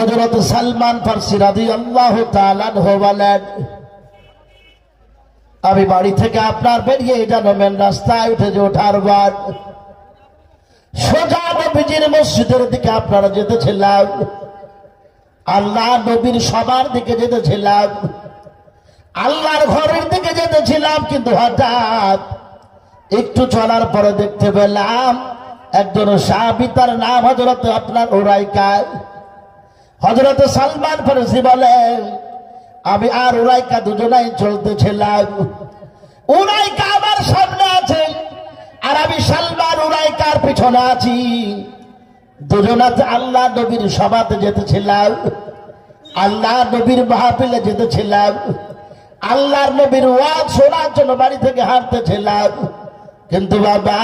হযরত সালমান ফারসি রাদিয়াল্লাহু তাআলা আনহু বলেন, আমি বাড়ি থেকে আপনার বেরিয়ে যেন মেন রাস্তায় উঠে যে ওঠার বার সোজা নবীজির মসজিদের দিকে আপনারা যেতেছিলাম, আল্লাহ নবীর সবার দিকে যেতেছিলাম, আল্লাহর ঘরের দিকে যেতেছিলাম। কিন্তু হঠাৎ একটু চলার পরে দেখতে পেলাম একজন সাহাবী, তার নাম হযরত আপনার উরাইকা। হযরত সালমান ফারসি বলেন, আমি আর উরাইকা দুজনাই চলতেছিলাম। উরাইকা আমার সামনে আছে আর আমি সালমান উরাইকার পিছনে আছি। দুজনাতে আল্লাহ নবীর সভাতে যেতেছিলাম, আল্লাহ নবীর মাহফিলে যেতেছিলাম, আল্লাহর নবীর ওয়াজ শোনার জন্য বাড়ি থেকে হাঁটতেছিলাম। কিন্তু বাবা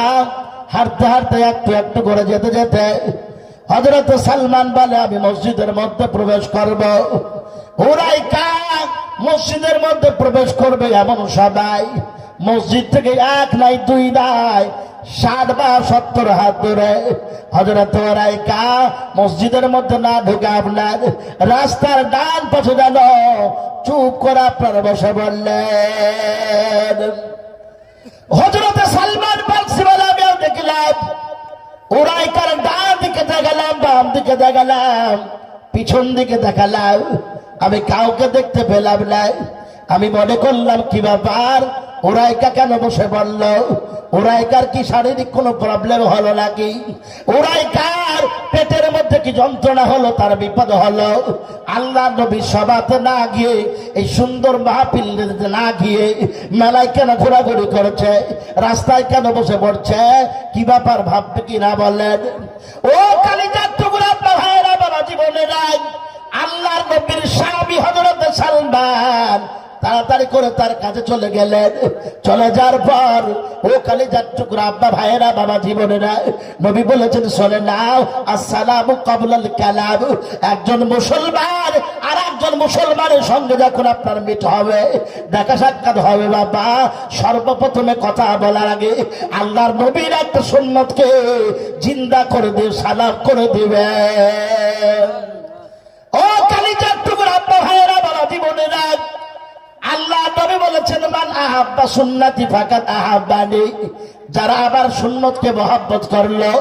হাঁটতে হাঁটতে একটু একটু করে যেতে যেতে হযরত সালমান বলে, আমি মসজিদের মধ্যে প্রবেশ করব। উরাইকা মসজিদের মধ্যে প্রবেশ করবে এমন সবাই মসজিদ থেকে এক নাই দুই নাই 60 বা 70 হাত দূরে হযরত উরাইকা মসজিদের মধ্যে না ঢুকে আপনার রাস্তার ডান পাশে যেন চুপ করে আপনার বসে বললেন। হযরত সালমান ফারসি বলে, আমিও দেখলাম উরাইকার ডান দিকে দেখালাম, বাম দিকে দেখালাম, পিছন দিকে দেখালাম, আমি কাউকে দেখতে পেলাম না। আমি মনে করলাম কি ব্যাপার, উরাইকা কেন বসে বলল? উরাইকার কি শারীরিক কোনো প্রবলেম হলো নাকি? উরাইকার পেটের মধ্যে কি যন্ত্রণা হলো, তার বিপদ হলো? আল্লাহ নবী সভাতে না গিয়ে, এই সুন্দর মাহফিল না গিয়ে মেলায় কেন ঘোরাঘুরি করছে, রাস্তায় কেন বসে পড়ছে? কি ব্যাপার ভাবতে কি না বলেন? ও কালিজার টুকরা ভাইয়েরা, বাবা জীবনেরা, আল্লাহর নবীর সাহাবী হযরত সালমান তাড়াতাড়ি করে তার কাছে চলে গেলেন। চলে যাওয়ার পর ও কালিজার টুকরা আব্বা ভাইয়েরা, বাবা জীবনেরা, নবী বলেছেন, শোনে নাও, আসসালামু ক্বাবলাল কালাম। একজন মুসলমান আর একজন মুসলমানের সঙ্গে যখন আপনার মিট হবে, দেখা সাক্ষাৎ হবে, বাবা সর্বপ্রথমে কথা বলার আগে আল্লাহর নবীর একটা সুন্নতকে জিন্দা করে দিয়ে সালাম করে দিবে। ও কালিজার টুকরা আব্বা ভাইয়েরা, বাবা জীবনেরা, আল্লাহ নবী বলেছেন, মান আহাব্বা সুন্নতি ফাকাত আহাব্বানি। যারা আবার সুন্নতকে মহব্বত করলো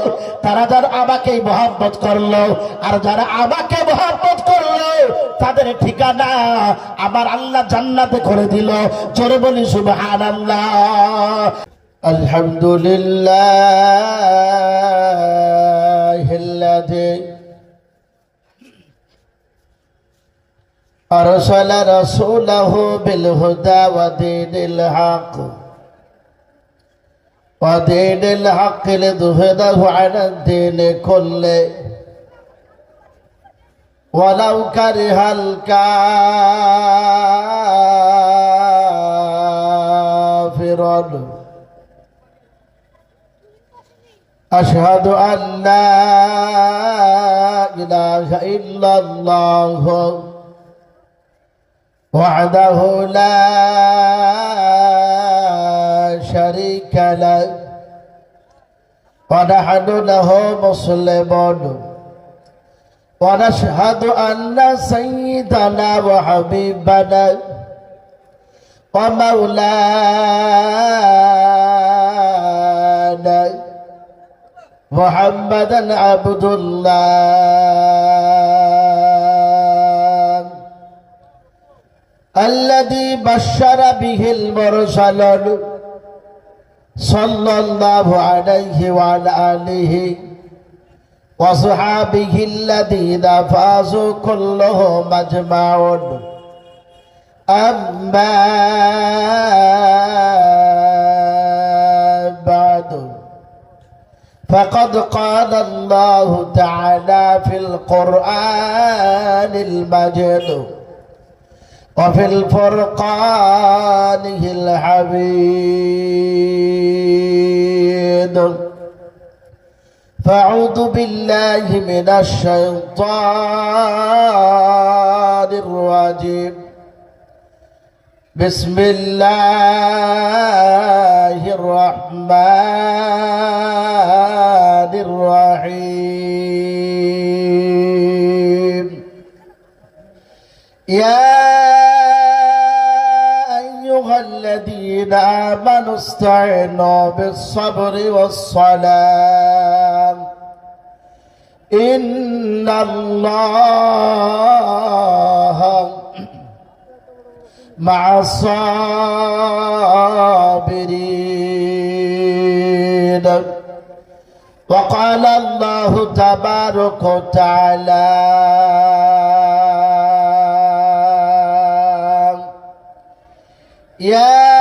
তারা যারা আমাকেই মহব্বত করলো, আর যারা আমাকে মহব্বত করলো তাদের ঠিকানা আমার আল্লাহ জান্নাতে করে দিল। জোরে বলি সুবহানাল্লাহ। আলহামদুলিল্লাহিল্লাযী أرسل رسوله بالهدى ودين الحق ليظهره على الدين كله ولو كره الكافرون أشهد أن لا إله إلا الله وحده لا شريك له ونحن له مسلمون ونشهد أن سيدنا وحبيبنا ومولانا محمدا عبد الله الذي بشر به المرسلون صلى الله عليه وعلى آله وصحابه الذين فازوا كلهم أجمعون أما بعد فقد قال الله تعالى في القرآن المجيد وفي الفرقان الحميد فأعوذ بالله من الشيطان الرجيم بسم الله الرحمن الرحيم يا أيها الذين آمنوا استعينوا بالصبر والصلاة إن الله مع الصابرين. وقال الله تبارك وتعالى يا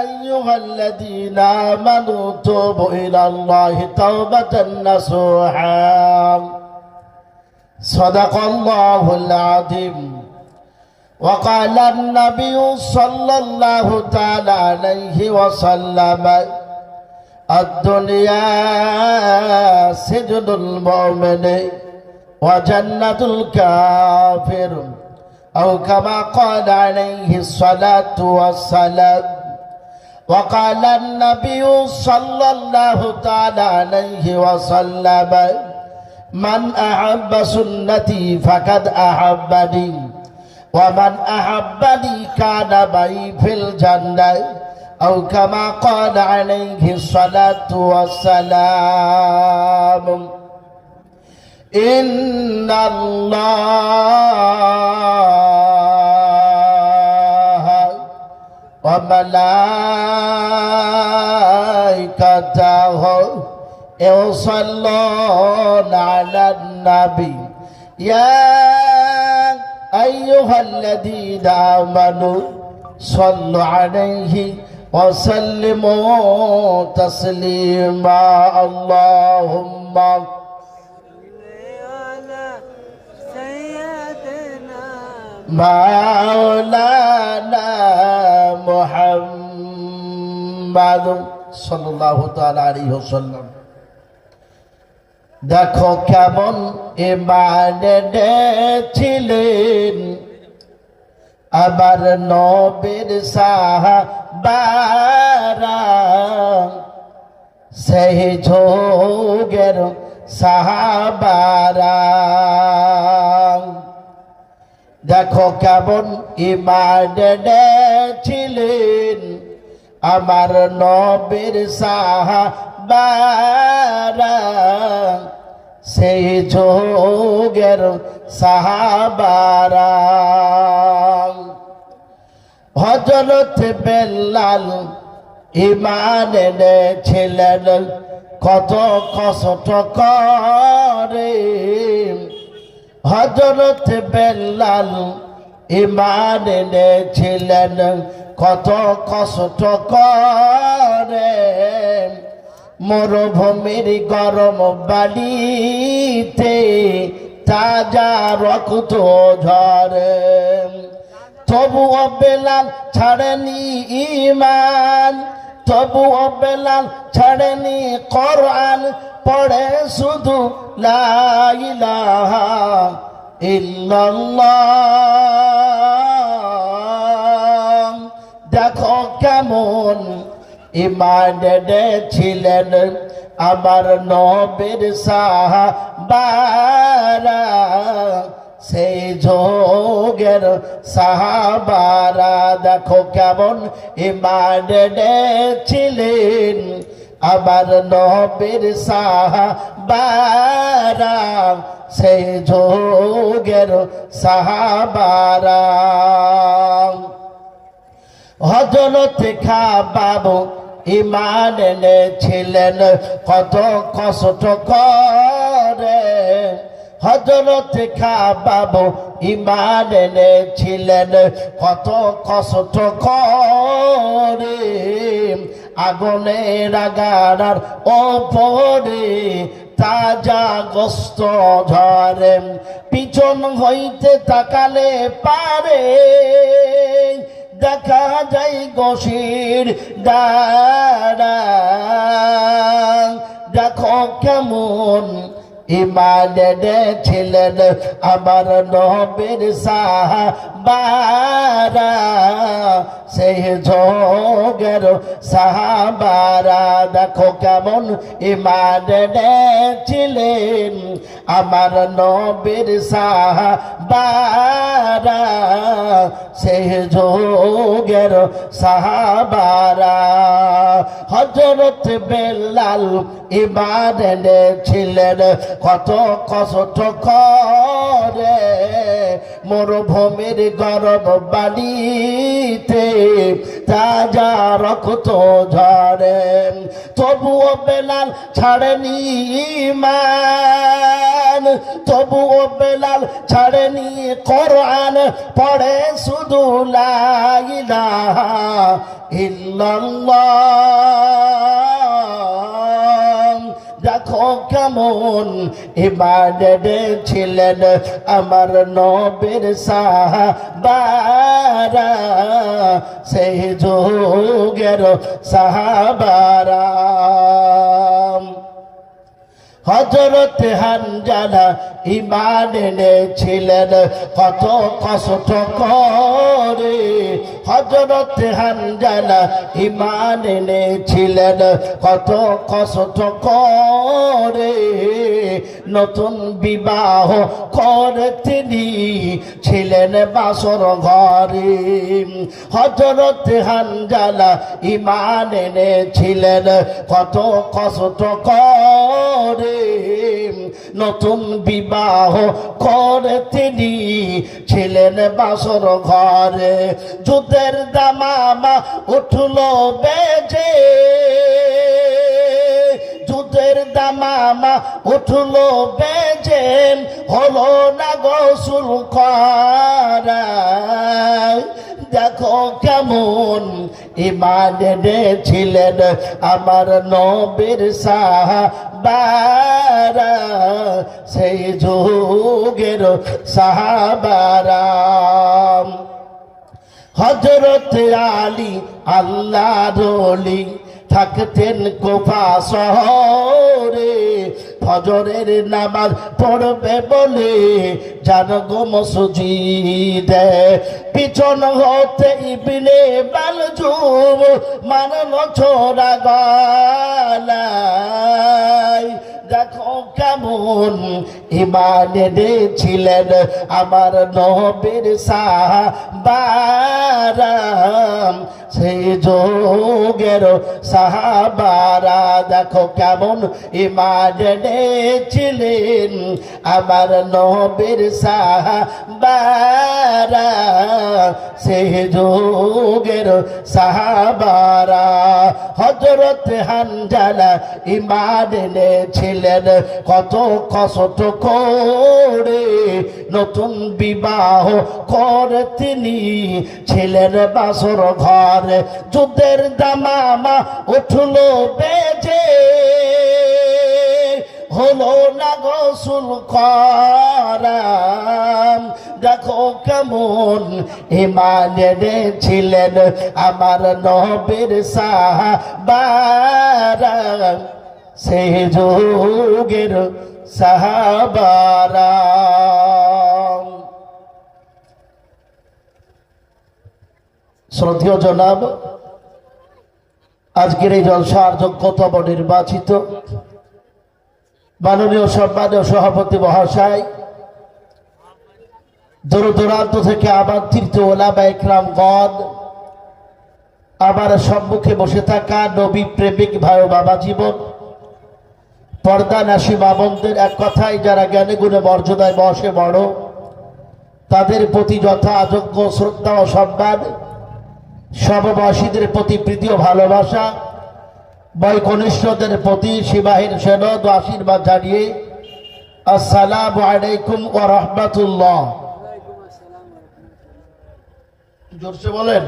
أيها الذين آمنوا توبوا إلى الله توبة نصوحا صدق الله العظيم. وقال النبي صلى الله تعالى عليه وسلم الدنيا سجن المؤمن وجنة الكافر أو كما قال عليه الصلاة والسلام. وقال النبي صلى الله تعالى عليه وسلم من أحب سنتي فقد أحبني ومن أحبني كان معي في الجنة أو كما قال عليه الصلاة والسلام. إن الله وملائكته يصلون على النبي يا أيها الذين آمنوا صلوا عليه وسلموا تسليما. اللهم مولانا محمد সাল্লাল্লাহু তাআলা আলাইহি ওয়াসাল্লাম। দেখো কেমন ঈমান এনেছিলেন আবার নবীর সাহাবারা, সেই যুগের সাহাবারা। দেখো কেমন ঈমান এনেছিলেন আমার নবীর সাহাবারা, সেই যুগের সাহাবারা। হযরত বেলাল ঈমান এনেছিলেন কত কষ্ট করে। হযরত বেলাল ঈমান এনেছিলেন কত কষ্ট করে। মরুভূমির গরম বালিতে তাজা রক্ত ঝরে, তবুও বেলাল ছাড়েনি ঈমান, তবুও বেলাল ছাড়েনি কোরআন, পড়ে শুধু লা ইলাহা ইল্লাল্লাহ। দেখো কেমন ঈমান এনেছিলেন আমার নবীর সাহাবারা, সেই যুগের সাহাবারা। দেখো কেমন ঈমান এনেছিলেন আমার নবীর সাহাবারা, সেই যুগের সাহাবারা। হযরত খাবাব ঈমান এনেছিলেন কত কষ্ট করে। হযরত খাবাব ঈমান এনেছিলেন কত কষ্ট করে। আগুনের আগারার ওপরে তাজা গোস্ত ঝরে, পিছন হইতে তাকালে পারে দেখা যায় গোশির দাঁড়া। দেখো কেমন ঈমান এনেছিলেন আমার নবীর সাহাবারা, সেই যোগের সাহাবারা দেখো কেমন ঈমান এনেছিলেন আমার নবীর সাহাবারা সেই যোগের সাহাবারা হযরত বেলাল ঈমান এনেছিলেন কত কষ্ট করে মরুভূমির গরম বাড়িতে তাজা রক্ত ঝরে তবুও বেলাল ছাড়েনি ঈমান তবুও বেলাল ছাড়েনি কোরআন পড়ে শুধু লা ইলাহা ইল্লাল্লাহ দেখো কেমন ঈমান এনেছিলেন আমার নবীর সাহাবারা সেই যুগের সাহাবারা হযরত হানজালা ঈমান এনেছিলেন কত কষ্ট করে হযরত হানজালা ঈমান এনেছিলেন কত কষ্ট করে নতুন বিবাহ করে তিনি ছিলেন বাসর ঘরে হযরত হানজালা ঈমান এনেছিলেন কত কষ্ট করে নতুন বিবাহ করে তিনি ছিলেন বাসর ঘরে যুদ্ধের দামামা উঠলো বেজে যুদ্ধের দামামা উঠলো বেজে হলো না গোসল করা দেখো কেমন ঈমান এনেছিলেন আমার নবীর সাহাবারা সেই যুগের সাহাবারা হযরত আলী আল্লাহর ওলি থাকতেন কুফা শহরে ফজরের নামাজ পড়বে বলে যান গো মসজিদে পিছন হতে ইবনে বালজুম মারলো ছোড়া গলায় দেখো কেমন ঈমান এনেছিলেন আমার নবীর সাহাবারা সেই যুগের সাহাবারা দেখো কেমন ঈমান এনেছিলেন আমার নবীর সাহাবারা সেই যুগের সাহাবারা হযরত হানজালা ঈমান এনেছিলেন কত কষ্ট করে নতুন বিবাহ করে তিনি ছিলেন বাসর ঘরে যুদ্ধের দামামা উঠলো বেজে হলো না গোসল করা দেখো কেমন ঈমান এনেছিলেন আমার নবীর সাহাবারা সেই যুগের সাহাবারা শ্রদ্ধেয় জনাব আজকের এই জলসার যোগ্যতম নির্বাচিত মাননীয় সম্মানীয় সভাপতি মহাশয় দূর দূরান্ত থেকে আমন্ত্রিত ওলামা ইকরামগণ আমার সম্মুখে বসে থাকা নবী প্রেমিক ভাই ও বাবা জীবন পর্দা নাসি মামনদের এক কথায় যারা জ্ঞানে গুণে মর্যাদায় বসে বড় তাদের প্রতি যথাযোগ্য শ্রদ্ধা ও সম্মান সমবয়সীদের প্রতি প্রীতি ও ভালোবাসা বয়কনিষ্ঠদের প্রতি সিবাহীর সেনদ ও আশীর্বাদ জানিয়ে আসসালামু আলাইকুম ওয়া রাহমাতুল্লাহ জোরসে বলেন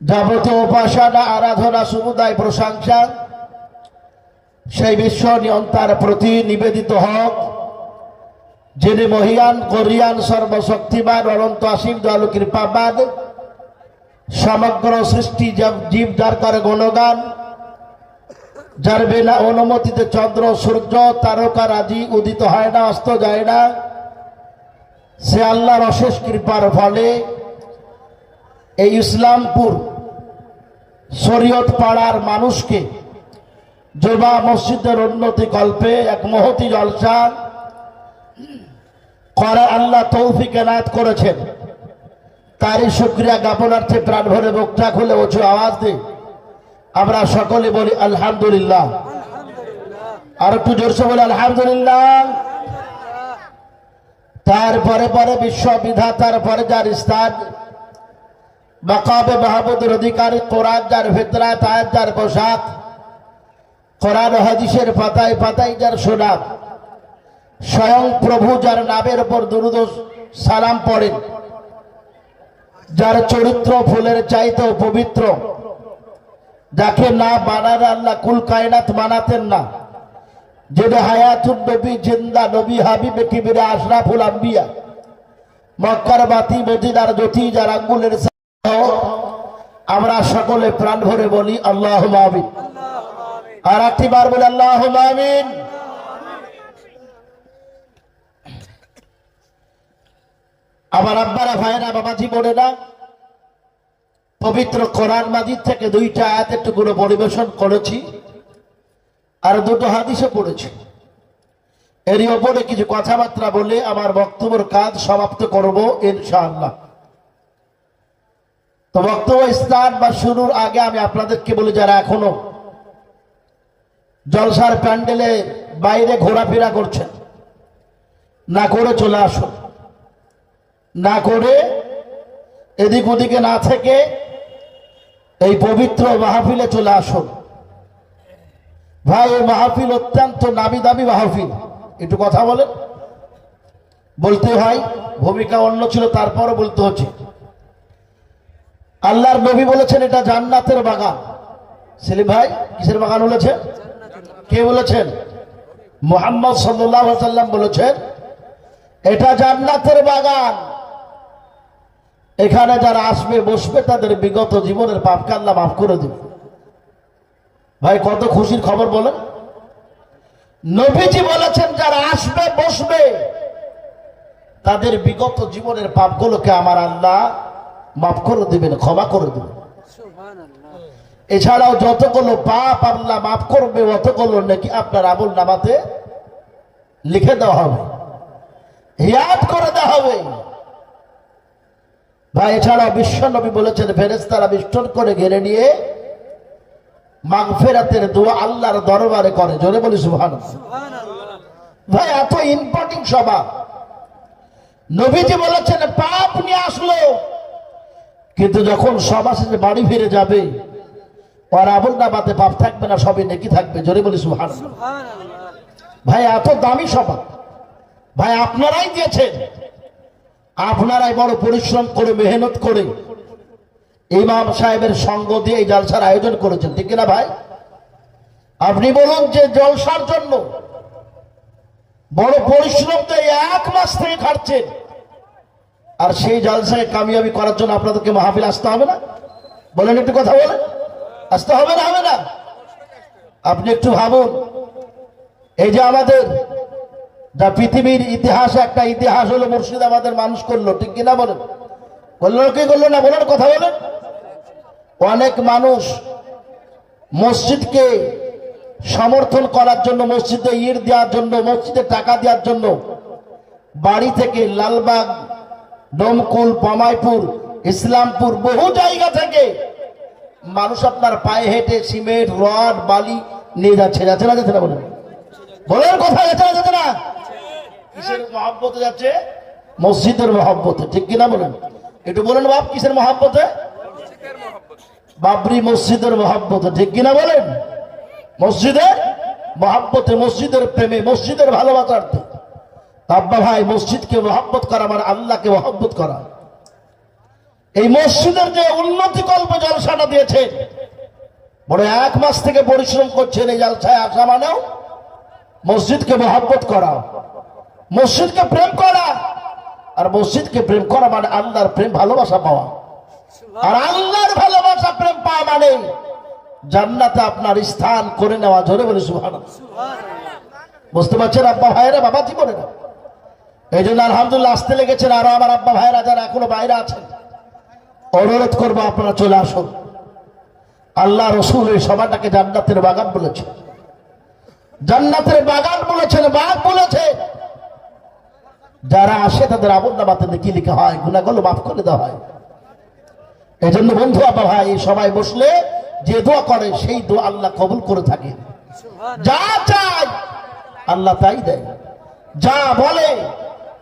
যাবতীয় উপাসনা আরাধনা সমুদায় প্রশংসা সেই বিশ্ব নিয়ন্তার প্রতি নিবেদিত হোক যিনি মহিয়ান কোরিয়ান সর্বশক্তিমান অনন্ত অসীম দয়ালু কৃপাবান সমগ্র সৃষ্টি জীব যার করে গুণগান যার বিনা অনুমতিতে চন্দ্র সূর্য তারকা রাজি উদিত হয় না অস্ত যায় না সে আল্লাহর অশেষ কৃপার ফলে এই ইসলামপুর শরীয়ত পাড়ার মানুষকে জুমা মসজিদের উন্নতি কল্পে এক মহতি জলসা করে আল্লাহ তৌফিক এনায়েত করেছেন। তারই শুকরিয়া জ্ঞাপনার্থে প্রাণ ভরে মুখটা খুলে উঁচু আওয়াজ দিই আমরা সকলে বলি আলহামদুলিল্লাহ। আর একটু জোরসে বলি আলহামদুলিল্লাহ। তারপরে পরে বিশ্ববিধাতার পরে যার স্থান মাকাবে মাহমুদের অধিকারী, কোরআন যার ফিতরাত, আয়াত যার পোশাক, কোরআন হাদিসের পাতায় পাতায় যার সুনাম, স্বয়ং প্রভু যার নামের উপর দুরূদ ও সালাম পড়েন, যার চরিত্র ফুলের চাইতেও পবিত্র, যাকে না বানার আল্লাহ কুল কায়নাত মানাতেন না, যেটা হায়াতুন নবী জিন্দা নবী হাবিবে কিবিরে আশরাফুল আম্বিয়া, মক্কার বাতি মদিনার জ্যোতি যার আঙ্গুলের আমরা সকলে প্রাণ ভরে বলি আল্লাহুম্মা আমিন। আর একটি বার বলি আল্লাহুম্মা আমিন। আমার আব্বারা ভাইয়েরা বাবাজি বোনেরা, পবিত্র কোরআন মাজিদ থেকে দুইটা আয়াতের টুকরো পরিবেশন করেছি আর দুটো হাদিসও পড়েছি। এরই ওপরে কিছু কথাবার্তা বলে আমার বক্তব্যের কাজ সমাপ্ত করব ইনশাআল্লাহ। তো বক্তব্য স্টার্ট বা শুরুর আগে আমি আপনাদেরকে বলি, যারা এখনো জলসার প্যান্ডেলে বাইরে ঘোরাফেরা করছেন, না করে চলে আসুন, না করে এদিক ওদিকে না থেকে এই পবিত্র মাহফিলে চলে আসুন। ভাই, এই মাহফিল অত্যন্ত নামি দামি মাহফিল। একটু কথা বলেন, বলতে হয়, ভূমিকা অন্য ছিল তারপরও বলতে হচ্ছে। আল্লাহর নবী বলেছেন এটা জান্নাতের বাগান। সেলিম ভাই, কিসের বাগান বলেছেন? কে বলেছেন? মুহাম্মদ সাল্লাল্লাহু আলাইহি ওয়াসাল্লাম বলেছেন এটা জান্নাতের বাগান। এখানে যারা আসবে বসবে তাদের বিগত জীবনের পাপকে আল্লাহ মাফ করে দেবে। ভাই, কত খুশির খবর বলেন। নবীজি বলেছেন যারা আসবে বসবে তাদের বিগত জীবনের পাপগুলোকে আমার আল্লাহ মাফ করে দিবেন, ক্ষমা করে দিবেন। এছাড়াও যতগুলো পাপ আল্লাহ মাফ করবে অতগুলো নাকি আপনার আমল নামাতে লিখে দেওয়া হবে, ইয়াদ করে দেওয়া হবে। ভাই, এছাড়াও বিশ্ব নবী বলেছেন ফেরেশতারা বেষ্টন করে ঘিরে নিয়ে মাগফিরাতের দোয়া আল্লাহর দরবারে করে। জোরে বলি সুবহানাল্লাহ। ভাই, এত ইম্পর্টেন্ট সভা। নবীজি বলেছেন পাপ নিয়ে আসলো, কিন্তু যখন সভা শেষে বাড়ি ফিরে যাবে ওর আমল নামাতে পাপ থাকবে না, সবই নেকি থাকবে। জোরে বলি সুবহানাল্লাহ। ভাই, এত দামি সভা। ভাই, আপনারাই দিয়েছেন, আপনারাই বড় পরিশ্রম করে মেহনত করে ইমাম সাহেবের সঙ্গ দিয়ে এই জলসার আয়োজন করেছেন, ঠিক কিনা ভাই? আপনি বলুন যে জলসার জন্য বড় পরিশ্রম তো এক মাস থেকে খাটছেন, আর সেই জলসাকে কামিয়াবি করার জন্য আপনাদেরকে মাহফিল আসতে হবে না? বলেন, একটু কথা বলেন, আসতে হবে না? হবে না? আপনি একটু ভাবুন, এই যে আমাদের যা পৃথিবীর ইতিহাসে একটা ইতিহাস হলো মুর্শিদাবাদের মানুষ করলো, ঠিক কিনা বলেন? করলো কি করলো না? বলেন, কথা বলেন। অনেক মানুষ মসজিদকে সমর্থন করার জন্য, মসজিদে ইট দেওয়ার জন্য, মসজিদে টাকা দেওয়ার জন্য বাড়ি থেকে লালবাগ, ডোমকুল, পামাইপুর, ইসলামপুর বহু জায়গা থেকে মানুষ আপনার পায়ে হেঁটে সিমেন্ট, রড, বালি নিয়ে যাচ্ছে। যাচ্ছে না? যাচ্ছে না? বলেন, বলেন, কথা যাচ্ছে না? যাচ্ছে না? কিসের মহব্বতে যাচ্ছে? মসজিদের মহব্বতে, ঠিক কিনা বলেন? একটু বলেন বাপ, কিসের মহব্বতে? বাবরি মসজিদের মহব্বতে, ঠিক কিনা বলেন? মসজিদের মহব্বতে, মসজিদের প্রেমে, মসজিদের ভালোবাসার্থে। আব্বা ভাই, মসজিদকে মহব্বত করা মানে আল্লাহকে মহব্বত করা। এই মসজিদের যে উন্নতি কল্প জলসাটা দিয়েছে, বড় এক মাস থেকে পরিশ্রম করছেন এই জলসায় আসা মানেও মসজিদকে মহব্বত করা, মসজিদকে প্রেম করা। আর মসজিদকে প্রেম করা মানে আল্লাহর প্রেম ভালোবাসা পাওয়া। আর আল্লাহর ভালোবাসা প্রেম পাওয়া মানে জান্নাতে আপনার স্থান করে নেওয়া। জোরে বলে সুবহানাল্লাহ। বুঝতে পারছেন আব্বা ভাইয়েরা, বাবা জীবনে না এই জন্য আলহামদুলিল্লাহ আসতে লেগেছেন। আরো আমার আব্বা ভাইরা যারা এখনো বাইরে আছেন, অনুরোধ করবো আপনারা চলে আসুন। আল্লাহ রসুল এই সভাটাকে জান্নাতের বাগান বলেছে, জান্নাতের বাগান বলেছেন, বাগ বলেছে। যারা আসে তাদের আমল নামাতে নেকি লিখা হয়, গুনাহগুলো মাফ করে দেওয়া হয়। এই জন্য বন্ধু আব্বা ভাই, সবাই বসলে যে দোয়া করে সেই দোয়া আল্লাহ কবুল করে থাকে। যা চাই আল্লাহ তাই দেয়, যা বলে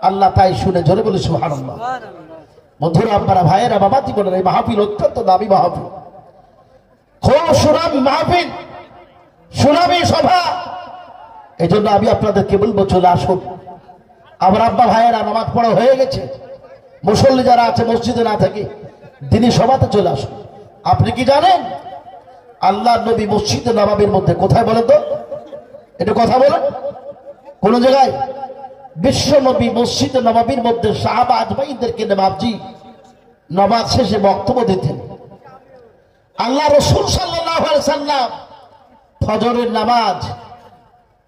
আল্লাহ তাই শুনে। জোরে বলে সুবহানাল্লাহ। বন্ধুরা আপনারা ভাইয়েরা বাবাতি বলেন, এই মাহফিল অত্যন্ত দামি মাহফিল, খুব সুনামি মাহফিল, সুনামি সভা। এই জন্য আমি আপনাদেরকে বলবো চলে আসুন। আমার আব্বা ভাইয়েরা নামাজ পড়া হয়ে গেছে, মুসল্লি যারা আছে মসজিদে না থাকে দিনী সভাতে চলে আসুন। আপনি কি জানেন আল্লাহ নবী মসজিদে নবাবির মধ্যে কোথায় বলেন তো? এটা কথা বলেন কোন জায়গায়? বিশ্ব নবী মসজিদে নবাবির মধ্যে সাহাবা আজমাইনদেরকে নবাবজি নামাজ শেষে বক্তব্য দিতেন। আল্লাহ রসুল সাল্লাল্লাহু আলাইহি সাল্লাম ফজরের নামাজ,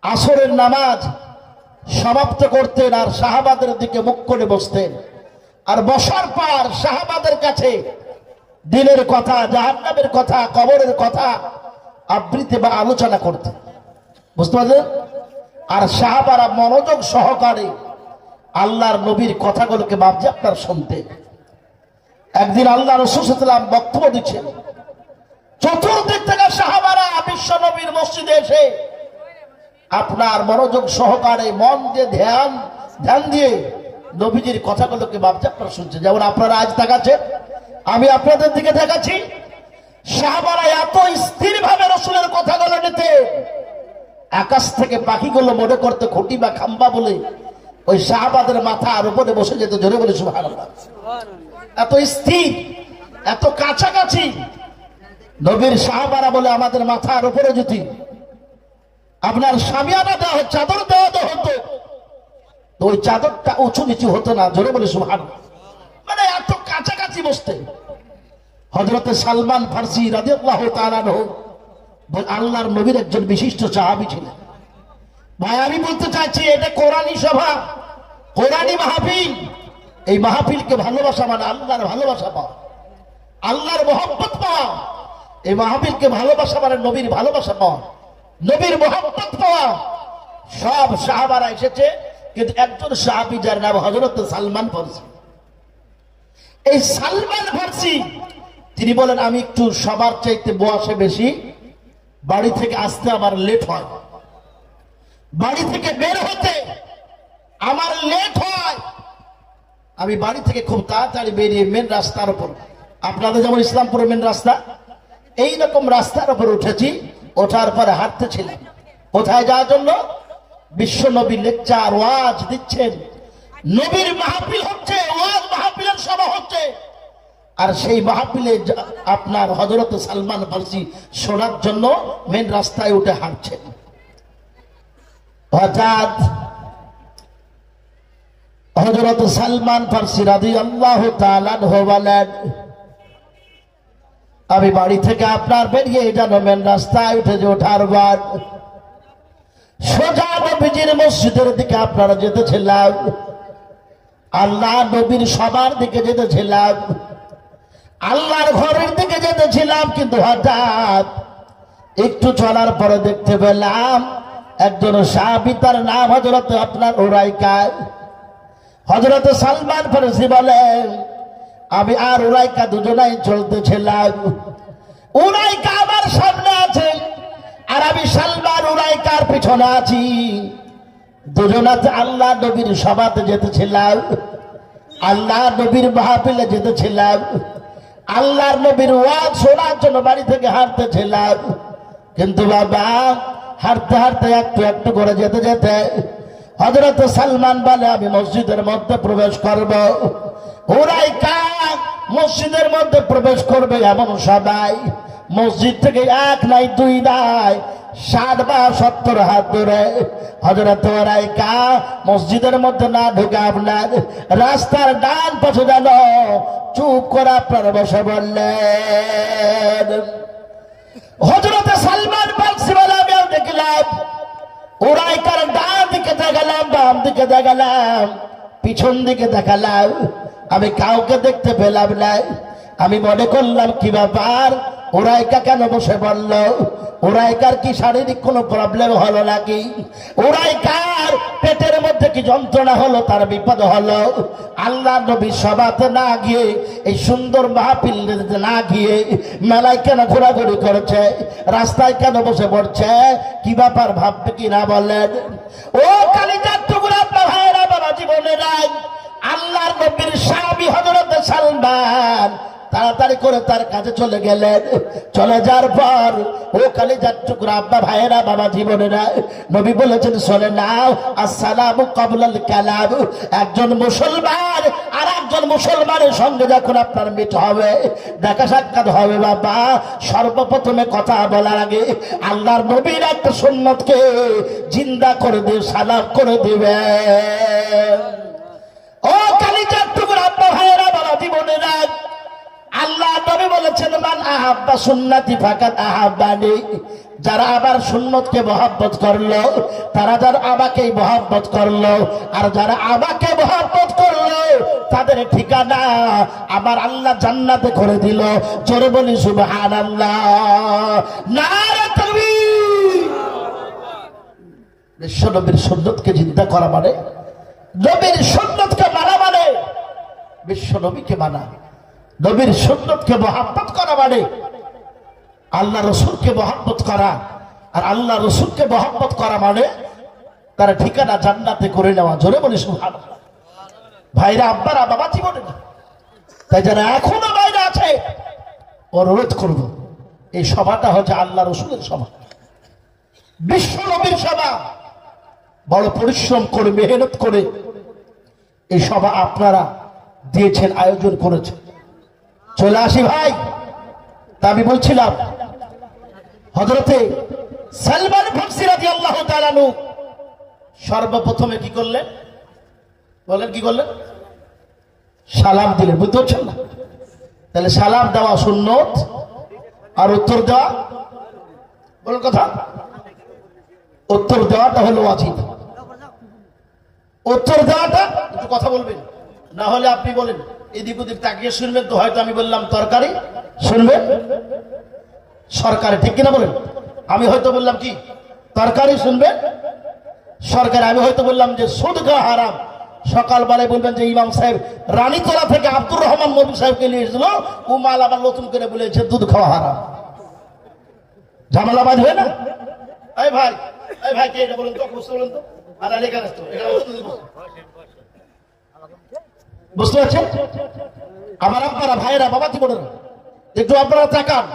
আসরের নামাজ সমাপ্ত করতেন আর সাহাবাদের দিকে মুখ করে বসতেন। আর বসার পর সাহাবাদের কাছে দিনের কথা, জাহান্নামের কথা, কবরের কথা আবৃত্তি বা আলোচনা করতেন। বুঝতে পারলেন? আর সাহাবারা মনোযোগ সহকারে আল্লাহর নবীর কথাগুলোকে ভাবছে আপনার শুনতেন। একদিন আল্লাহ রাসূল সাল্লাল্লাহু আলাইহি ওয়াসাল্লাম বক্তব্য দিচ্ছেন, চতুর্দিক থেকে সাহাবারা বিশ্ব নবীর মসজিদে এসে আপনার মনোযোগ সহকারে মন দিয়ে ধ্যান দিয়ে নবীজির কথাগুলোকে ভাবছে আপনারা শুনছেন। যেমন আপনারা আজ তাকাচ্ছেন, আমি আপনাদের দিকে দেখাচ্ছি। সাহাবারা এত স্থির ভাবে রাসূলের কথাগুলো নিতে, আকাশ থেকে পাখিগুলো মনে করতে খুঁটি বা খাম্বা বলে ওই সাহাবাদের মাথার উপরে বসে যেত। জোরে বলে সুবহানাল্লাহ। এত স্থির, এত কাছাকাছি নবীর সাহাবারা বলে আমাদের মাথার উপরে যদি আপনার সামিয়ানা দেওয়া হয়, চাদর দেওয়া হতো, তো ওই চাদরটা উঁচু নিচু হতো না। জোরে বলে সুবহানাল্লাহ। মানে এত কাছাকাছি বসতে। হযরতে সালমান ফারসি রাদিয়াল্লাহু তাআলা আনহু আল্লাহর নবীর একজন বিশিষ্ট সাহাবী ছিলেন। ভাই আমি বলতে চাইছি, এটা কোরআনী সভা, কোরআনী মাহফিল। এই মাহফিলকে ভালোবাসা মানে আল্লাহর ভালোবাসা পাওয়া, আল্লাহর মহব্বত পাওয়া। এই মাহফিলকে ভালোবাসা মানে নবীর ভালোবাসা পাওয়া, নবীর মহব্বত পাওয়া। সব সাহাবারা এসেছে, কিন্তু একজন সাহাবী যার নাম হযরত সালমান ফারসি। এই সালমান ফারসি তিনি বলেন, আমি একটু সবার চাইতে বয়সে বেশি, বাড়ি থেকে আসতে আমার লেট হয়, বাড়ি থেকে বের হতে আমার লেট হয়। আমি বাড়ি থেকে খুব তাড়াতাড়ি বেরিয়ে মেন রাস্তার উপর, আপনাদের যেমন ইসলামপুরের মেন রাস্তা, এইরকম রাস্তার উপর উঠেছি। ওঠার পরে হাঁটতেছিলাম। কোথায় যাওয়ার জন্য? বিশ্ব নবী লেকচার ওয়াজ দিচ্ছেন, নবীর মাহফিল হচ্ছে, ওয়াজ মাহফিলের সভা হচ্ছে। আর সেই মাহফিলে আপনার হযরত সালমান ফারসি শোনার জন্য মেন রাস্তায় উঠে হাঁটছেন। হঠাৎ হযরত সালমান ফারসি রাদিয়াল্লাহু তাআলা আনহু বলেন, আমি বাড়ি থেকে আপনার বেরিয়ে যেন মেন রাস্তায় উঠে যে ওঠার পর সোজা নবীজির মসজিদের দিকে আপনারা যেতেছিলাম, আল্লাহ নবীর সবার দিকে যেতেছিলাম, আল্লাহর ঘরের দিকে যেতেছিলাম। কিন্তু হঠাৎ একটু চলার পরে দেখতে পেলাম একজন সাহাবী, তার নাম হযরত আপনার উরাইকা। হযরত সালমান ফারসি বলেন, আমি আর উরাইকা দুজনাই চলতেছিলাম। উরাইকা আমার সামনে আছে আর আমি সালমান উরাইকার পিছনে আছি। দুজনাতে আল্লাহ নবীর সভাতে যেতেছিলাম, আল্লাহ নবীর মাহফিলে যেতেছিলাম, আল্লাহর নবীর ওয়াজ শোনার জন্য বাড়ি থেকে হাঁটতেছিলাম। কিন্তু বাবা হাঁটতে হাঁটতে একটু একটু করে যেতে যেতে হযরত সালমান বলে, আমি মসজিদের মধ্যে প্রবেশ করব। উরাইকা মসজিদের মধ্যে প্রবেশ করবে এমন সবাই মসজিদ থেকে এক নাই দুই নাই 60 বা 70 হাত দূরে হযরত উরাইকা মসজিদের মধ্যে না ঢুকে আপনার রাস্তার ডান পাশে গেল, চুপ করে আপনার বসে বললেন। হযরত সালমান ফারসি বলে, আমি দেখলাম উরাইকার ডান দিকে গেলাম, বাম দিকে গেলাম, পিছন দিকে দেখালাম, আমি কাউকে দেখতে পেলাম না। আমি মনে করলাম কি ব্যাপার, ওরাইকা কেন বসে বলল? ওরাইকার কি শারীরিক কোনো প্রবলেম হলো নাকি? ওরাইকার পেটের মধ্যে কি যন্ত্রণা হলো, তার বিপদ হলো? আল্লাহ নবী সভাতে না গিয়ে, এই সুন্দর মাহফিল না গিয়ে মেলায় কেন ঘোরাঘুরি করছে, রাস্তায় কেন বসে পড়ছে? কি ব্যাপার ভাববে কি না বলেন? ও কালিজার টুকরা ভাইয়েরা, বাবা জীবনেরা, আল্লাহর নবীর স্বামী হযরত সালমান তাড়াতাড়ি করে তার কাছে চলে গেলেন। চলে যাওয়ার পর ও কালিজার টুকরা আব্বা ভাইয়েরা, বাবা জীবনেরা, নবী বলেছেন শোনে নাও, আসসালামু ক্বাবলাল কালাম। একজন মুসলমান আর একজন মুসলমানের সঙ্গে যখন আপনার মিট হবে, দেখা সাক্ষাৎ হবে, বাবা সর্বপ্রথমে কথা বলার আগে আল্লাহর নবীর একটা সুন্নতকে জিন্দা করে দিয়ে সালাম করে দিবে। ও কালিজার টুকরা আব্বা ভাইয়েরা, বাবা জীবনেরা, আল্লাহ নবী বলেছেন মান আহাব্বা সুন্নতি ফাকাত আহাব্বানি। যারা আবার সুন্নতকে মহব্বত করলো, তারা যারা আমাকেই মহব্বত করলো, আর যারা আমাকে মহব্বত করলো তাদের ঠিকানা আমার আল্লাহ জান্নাতে করে দিল। জোরে বলি সুবহানাল্লাহ, নারে তাকবীর। বিশ্ব নবীর সুন্নতকে চিন্তা করা মানে, নবীর সুন্নতকে মানা মানে বিশ্ব নবীকে মানা। নবীর সুন্নতকে মহব্বত করা মানে আল্লাহ রসুলকে মহব্বত করা, আর আল্লাহ রসুলকে মহব্বত করা মানে তার ঠিকানা জান্নাতে করে নেওয়া। জোরে বলি সুবহানাল্লাহ। ভাইরা, আব্বারা, বাবা জীবনে না, তাই যারা এখনো বাইরে আছে অনুরোধ করব, এই সভাটা হচ্ছে আল্লাহ রসুলের সভা, বিশ্ব নবীর সভা। বড় পরিশ্রম করে মেহনত করে এই সভা আপনারা দিয়েছেন, আয়োজন করেছেন। চলে আসি ভাই, তা আমি বলছিলাম হযরতে সালমান ফারসি রাদিয়াল্লাহু তাআলা আনহু সর্বপ্রথমে কি করলেন বলেন? কি করলেন? সালাম দিলেন। বুঝতে পারছেন না? তাহলে সালাম দেওয়া সুন্নত, আর উত্তর দেওয়া, বলেন কথা, উত্তর দেওয়াটা হলো ওয়াজিব। উত্তর দেওয়াটা, একটু কথা বলবেন, না হলে আপনি বলেন এদিক ওদিক তাকিয়ে শুনবেন, তো হয়তো আমি বললাম তরকারি, শুনবেন সরকারি, ঠিক কিনা বলেন? আমি হয়তো বললাম কি তরকারি, শুনবেন সরকারি। আমি হয়তো বললাম যে সুদ খাওয়া হারাম, সকালবেলায় বলবেন যে ইমাম সাহেব রানীতলা থেকে আব্দুর রহমান নবী সাহেবকে নিয়ে এসেছিল, ও মাল আবার নতুন করে বলেছে দুধ খাওয়া হারাম। ঝামেলা বাঁধবে না? এই ভাই, এই ভাই কে এটা বলেন তো, বুঝতে বলেন তো, আর এখানে বুঝতে পারছেন? আমার আপনারা ভাইয়েরা, বাবা জীবনেরা, একটু আপনারা তাকান।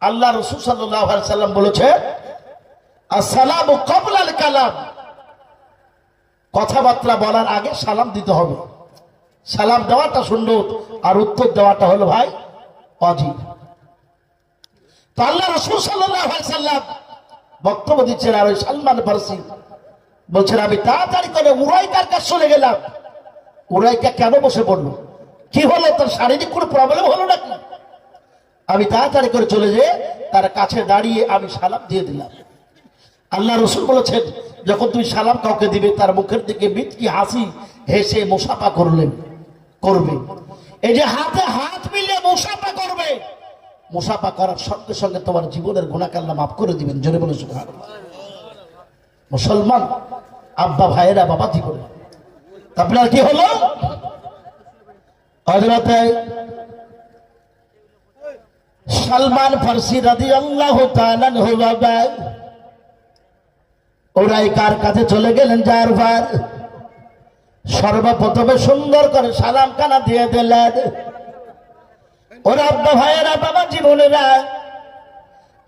আল্লাহ রাসূল সাল্লাল্লাহু আলাইহি সাল্লাম বলেছে আসসালামু ক্বাবলাল কালাম। কথাবার্তা বলার আগে সালাম দিতে হবে। সালাম দেওয়াটা সুন্নত, আর উত্তর দেওয়াটা হলো ভাই ওয়াজিব। তো আল্লাহ রাসূল সাল্লাল্লাহু আলাইহি সাল্লাম বক্তব্য দিচ্ছেন, আর ওই সালমান ফারসি বলছেন আমি তাড়াতাড়ি করে উরাইকার কাছে চলে গেলাম। উরাইকা কেন বসে পড়লো? কি হলো? তার শারীরিক কোনো প্রবলেম হলো নাকি? আমি তাড়াতাড়ি করে চলে যেয়ে তার কাছে দাঁড়িয়ে আমি সালাম দিয়ে দিলাম। আল্লাহ রাসূল বলেছেন যখন তুমি সালাম কাউকে দিবে, তার মুখের দিকে মিটকি হাসি হেসে মুসাফা করবে। এই যে হাতে হাত মিলিয়ে মুসাফা করবে, মুসাফা করার সঙ্গে সঙ্গে তোমার জীবনের গুনাহ আল্লাহ মাফ করে দিবেন। জোরে বলে সুবহানাল্লাহ। মুসলমান আব্বা ভাইয়েরা, বাবা জীবনে, আপনার কি হলো? হযরতে সালমান ফারসি রাদিয়াল্লাহু তাআলা আনহু বাবা উরাইকার কাছে চলে গেলেন। যার পর সর্বপ্রথমে সুন্দর করে সালাম খানা দিয়ে দিলেন। ওরা আব্বা ভাইয়েরা, বাবা জীবনেরা,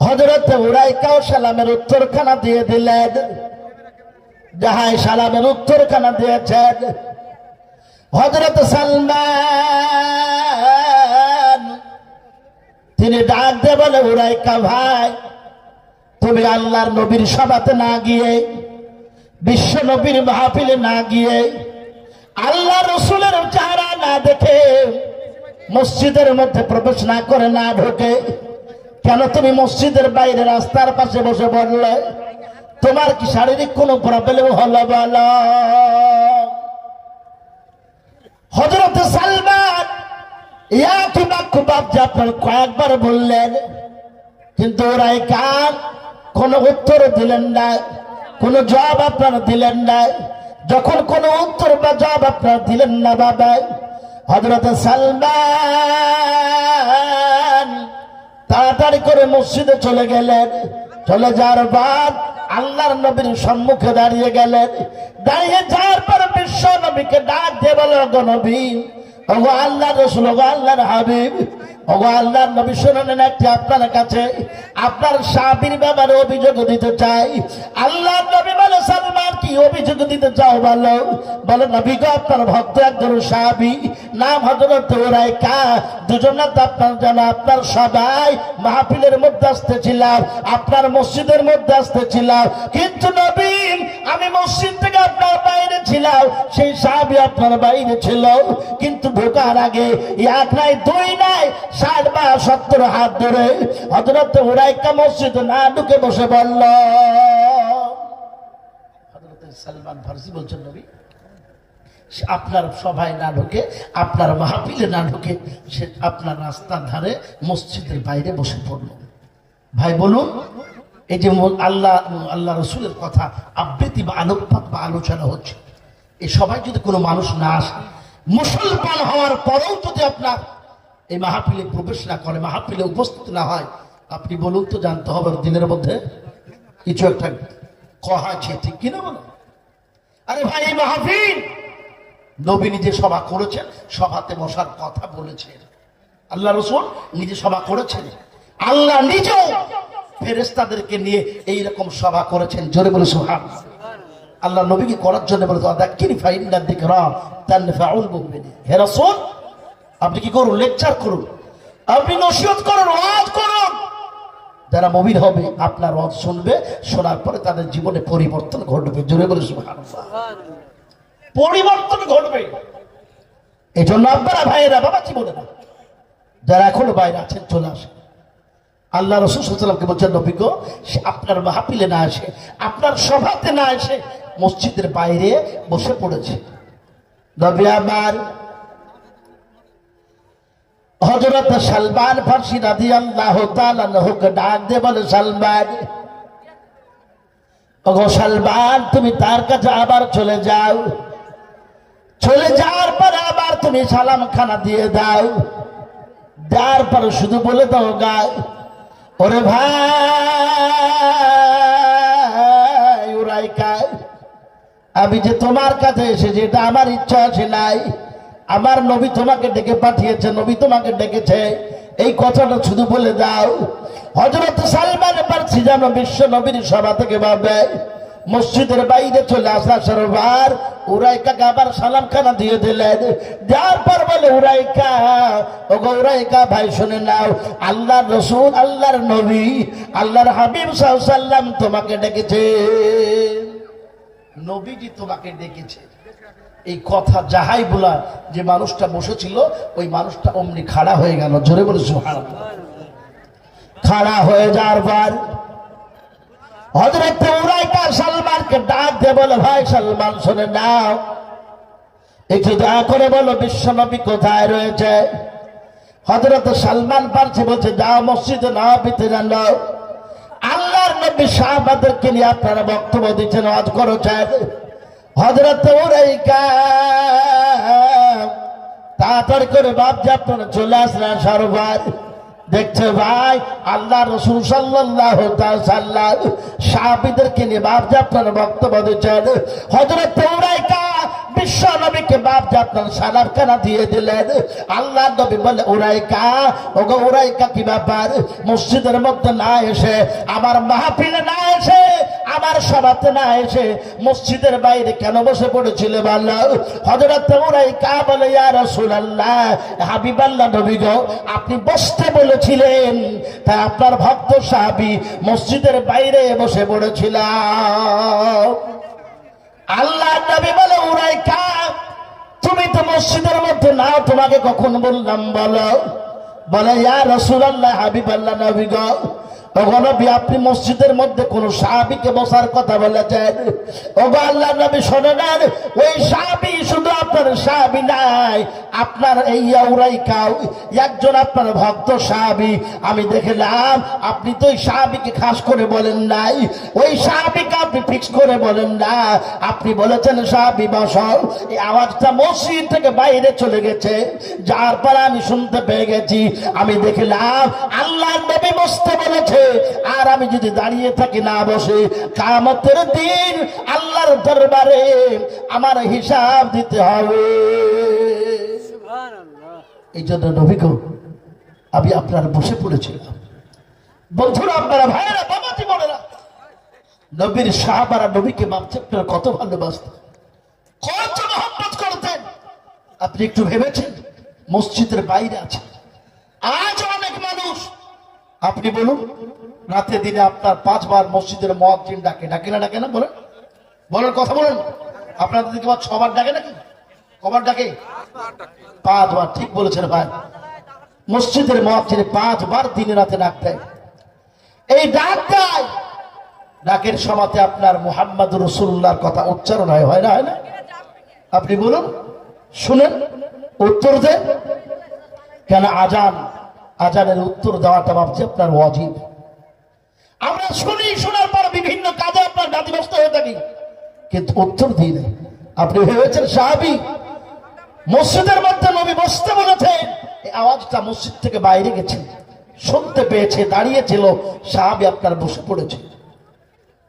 হযরতে উরাইকাও সালামের উত্তরখানা দিয়ে দিলেন। যাহাই সালামের উত্তরখানা দিয়েছেন, হযরত সালমান তিনি ডাক দিয়ে বলে উরাইকা ভাই, তুমি আল্লাহর নবীর সভাতে না গিয়ে, বিশ্ব নবীর মাহফিলে না গিয়ে, আল্লাহ রসুলের চেহারা না দেখে, মসজিদের মধ্যে প্রবেশ না করে, না ঢোকে, কেন তুমি মসজিদের বাইরে রাস্তার পাশে বসে পড়লে? তোমার কি শারীরিক কোনো প্রবলেম হলো বলো? হযরত সালমান একই বাক্য বাপজি আপনার কয়েকবার বললেন, কিন্তু ওরাই কার কোনো উত্তর দিলেন না, কোনো জবাব আপনারা দিলেন না। যখন কোনো উত্তর বা জবাব আপনারা দিলেন না বাবা, হযরত সালমান তাড়াতাড়ি করে মসজিদে চলে গেলেন। চলে যাওয়ার বাদ আল্লাহর নবীর সম্মুখে দাঁড়িয়ে গেলেন। দাঁড়িয়ে যাওয়ার পর বিশ্ব নবীকে ডাক দিয়ে বলে, ওগো নবী, ওগো আল্লাহর রাসূল, ওগো আল্লাহর হাবিব, ওগো আল্লাহর নবী, শুনুন একটি আপনার কাছে আপনার সাহাবীর ব্যাপারে অভিযোগ দিতে চাই। আল্লাহর নবী বলে, সালমান কি অভিযোগ দিতে চাও বলো? বলে, নবী গো, আপনার ভক্ত একজন সাহাবী, নাম হযরত উরাইকা, দুজনে তো আপনার জানা, আপনার সবাই মাহফিলের মধ্যে আসতেছিলাম, আপনার মসজিদের মধ্যে আসতেছিলাম, কিন্তু নবী আমি মসজিদ থেকে আপনার বাইরে ছিলাম, সেই সাহাবী আপনার বাইরে ছিল, কিন্তু ঢোকার আগে এক নাই দুই নাই ৬০ বা ৭০ হাত ধরে হযরত উরাইকা মসজিদে না ঢুকে বসে বলল। হযরত সালমান ফারসি বলছেন, নবী আপনার সভায় না ঢুকে, আপনার মাহফিলে না ঢুকে, সে আপনার রাস্তার ধারে মসজিদের বাইরে বসে পড়ল। ভাই বলুন, এই যে আল্লাহ রসুলের কথা আবৃত্তি বা আলোকপাত বা আলোচনা হচ্ছে, এই সবাই যদি কোনো মানুষ না আসে, মুসলমান হওয়ার পরেও যদি আপনার এই মাহফিলে প্রবেশ না করে, মাহফিলে উপস্থিত না হয়, আপনি বলুন তো, জানতে হবে দিনের মধ্যে কিছু একটা কহা আছে, ঠিক কিনা বলো? আরে ভাই, এই মাহফিল নবী নিজে সভা করেছেন, সভাতে বসার কথা বলেছেন, আল্লাহ রসুল নিজে সভা করেছেন, আল্লাহ নিজেও ফেরেশতাদেরকে নিয়ে এইরকম সভা করেছেন। জোরে বলে সুবহানাল্লাহ। আল্লাহ নবীকে করার জন্য বলে, দাকিনি ফাইন্না যিকরা তানফাউল মুমিনিন। হে রাসূল, আপনি কি করুন? লেকচার করুন, আপনি নসিহত করুন, ওয়াজ করুন। যারা মুমিন হবে আপনার ওয়াজ শুনবে, শোনার পরে তাদের জীবনে পরিবর্তন ঘটবে। জোরে বলে সুবহানাল্লাহ। পরিবর্তন ঘটবে। এই জন্য আপনারা ভাইয়েরা, বাবা জীবনে না, যারা এখনো বাইরে আছেন চলে আসে। আল্লাহ রাসূল সাল্লাল্লাহু আলাইহি ওয়াসাল্লামকে বলছেন, নবী গো, আপনার মাহফিলে না আসে, আপনার সভাতে না এসে মসজিদের বাইরে বসে পড়েছে। নবী আমার হযরত সালমান ফারসি রাদিয়াল্লাহু তাআলা আনহুকে ডাক দিয়ে বলে, সালমান, ওগো সালমান, তুমি তার কাছে আবার চলে যাও, চলে যাওয়ার পর আবার তুমি সালাম খানা দিয়ে দাও, দেওয়ার পর শুধু বলে দাও গায়, ওরে ভাই উরাইকা, আমি যে তোমার কাছে এসেছি এটা আমার ইচ্ছা আছে নাই, আমার নবী তোমাকে ডেকে পাঠিয়েছে, নবী তোমাকে ডেকেছে, এই কথাটা শুধু বলে দাও। হযরত সালমান ফারসি যেন বিশ্ব নবীর সভা থেকে ভাবে মসজিদের বাইরে চলে আসার পর উরাইকাকে আবার সালাম খানা দিয়ে দিলেন। যার পর বলে, উরাইকা, ওগো উরাইকা ভাই, শুনে নাও, আল্লাহর রাসূল, আল্লাহর নবী, আল্লাহর হাবিব সাল্লাল্লাহু আলাইহি ওয়াসাল্লাম তোমাকে ডেকেছে, নবীজি তোমাকে ডেকেছে। এই কথা যাহাই বলা, যে মানুষটা বসেছিল ওই মানুষটা অমনি খাড়া হয়ে গেল। জোরে বলে সুবহানাল্লাহ। খাড়া হয়ে যাওয়ার পর হযরত উরাইকা সালমানকে ডাক দিয়ে বলে, ভাই সালমান, শুনে নাও, একটু দয়া করে বলো বিশ্ব নবী কোথায় রয়েছে। হযরত সালমান ফারসি বলছে, যাও মসজিদে নববীতে জানো, আল্লাহর নবী সাহাবাদেরকে নিয়ে আপনারা বক্তব্য দিচ্ছেন, ওয়াজ করেছেন। হযরত উরাইকা তাড়াতাড়ি করে বাপজি আপনারা চলে আসলেন। সরবার দেখছে ভাই, আল্লাহ রাসূল সাল্লাল্লাহু তাআলা সাল্লাম সাহাবীদেরকে নিয়ে বাপজি আপনারা বক্তব্য দিচ্ছেন। হযরত উরাইকা বিশ্ব নবীকে বাপজি আপনার সালাম খানা দিয়ে দিলেন। আল্লাহ নবী বলে, উরাইকা, ওগো উরাইকা, কি ব্যাপার? মসজিদের মধ্যে না এসে, আমার মাহফিলে না এসে, আমার সভাতে না এসে মসজিদের বাইরে কেন বসে পড়েছিলে বলো? হযরত উরাইকা বলে, ইয়া রাসূলুল্লাহ, হাবিবাল্লাহ নবী গো, আপনি বসতে বলেছিলেন, তাই আপনার ভক্ত সাহাবী মসজিদের বাইরে বসে পড়েছিলাম। আল্লাহ নবী বলে, উরাইকা, তুমি তো মসজিদের মধ্যে নাও, তোমাকে কখন বললাম বলো? বলে, ইয়া রাসূলুল্লাহ, হাবিবাল্লাহ নবী গো, ওগো নবী আপনি মসজিদের মধ্যে কোন সাহাবীকে বসার কথা বলেছেন? ওগো আল্লাহর নবী শোনেন, ওই সাহাবী শুধু আপনার সাহাবী নাই, আপনার এই আউরাইকাও একজন আপনার ভক্ত সাহাবী। আমি দেখলাম আপনি তো ওই সাহাবীকে খাস করে বলেন নাই, ওই সাহাবীকে আপনি ফিক্স করে বলেন না, আপনি বলেছেন সাহাবী বসল। এই আওয়াজটা মসজিদ থেকে বাইরে চলে গেছে, যার পর আমি শুনতে পেয়ে গেছি। আমি দেখলাম আল্লাহর নবী বসতে বলেছে, আর আমি যদি দাঁড়িয়ে থাকি না বসে, কিয়ামতের দিন আল্লাহর দরবারে আমার হিসাব দিতে হবে। এই জন্য নবীকে আমি আপনার বসে পড়েছিলাম। বন্ধুরা, আপনারা ভাইয়েরা, বাবাজি বোনেরা, নবীর সাহাবারা নবীকে মাপচেপটার কত ভালোবাসতেন, কত মহব্বত করতেন। আপনি একটু ভেবেছেন? মসজিদের বাইরে আছে আজ অনেক মানুষ, আপনি বলুন রাতে দিনে আপনার 5 বার মসজিদের মুয়াজ্জিন ডাকে, ডাকে না ডাকে না? বলেন বলেন, কথা বলেন। আপনাদের দিকে 6 বার ডাকে নাকি? কবার ডাকে? 5 বার। ঠিক বলেছেন ভাই, মসজিদের মুয়াজ্জিন 5 বার দিনে রাতে ডাক দেয়। এই ডাক দেয়, ডাকের সমাতে আপনার মুহাম্মদুর রাসূলুল্লাহর কথা উচ্চারণ হয় না? হয় না? আপনি বলুন, শুনেন, উত্তর দেন। কেন? আজানের উত্তর দেওয়াটা ভাবছি আপনার ওয়াজিব। আমরা শুনি, শোনার পর বিভিন্ন কাজে আপনার ব্যতিব্যস্ত হয়ে থাকি, কিন্তু উত্তর দিই না। আপনি ভেবেছেন সাহাবী মসজিদের মধ্যে নবী বসতে বলেছেন, এই আওয়াজটা মসজিদ থেকে বাইরে গেছে, শুনতে পেয়েছে, দাঁড়িয়েছিল, সাহাবী আপনার বসে পড়েছে।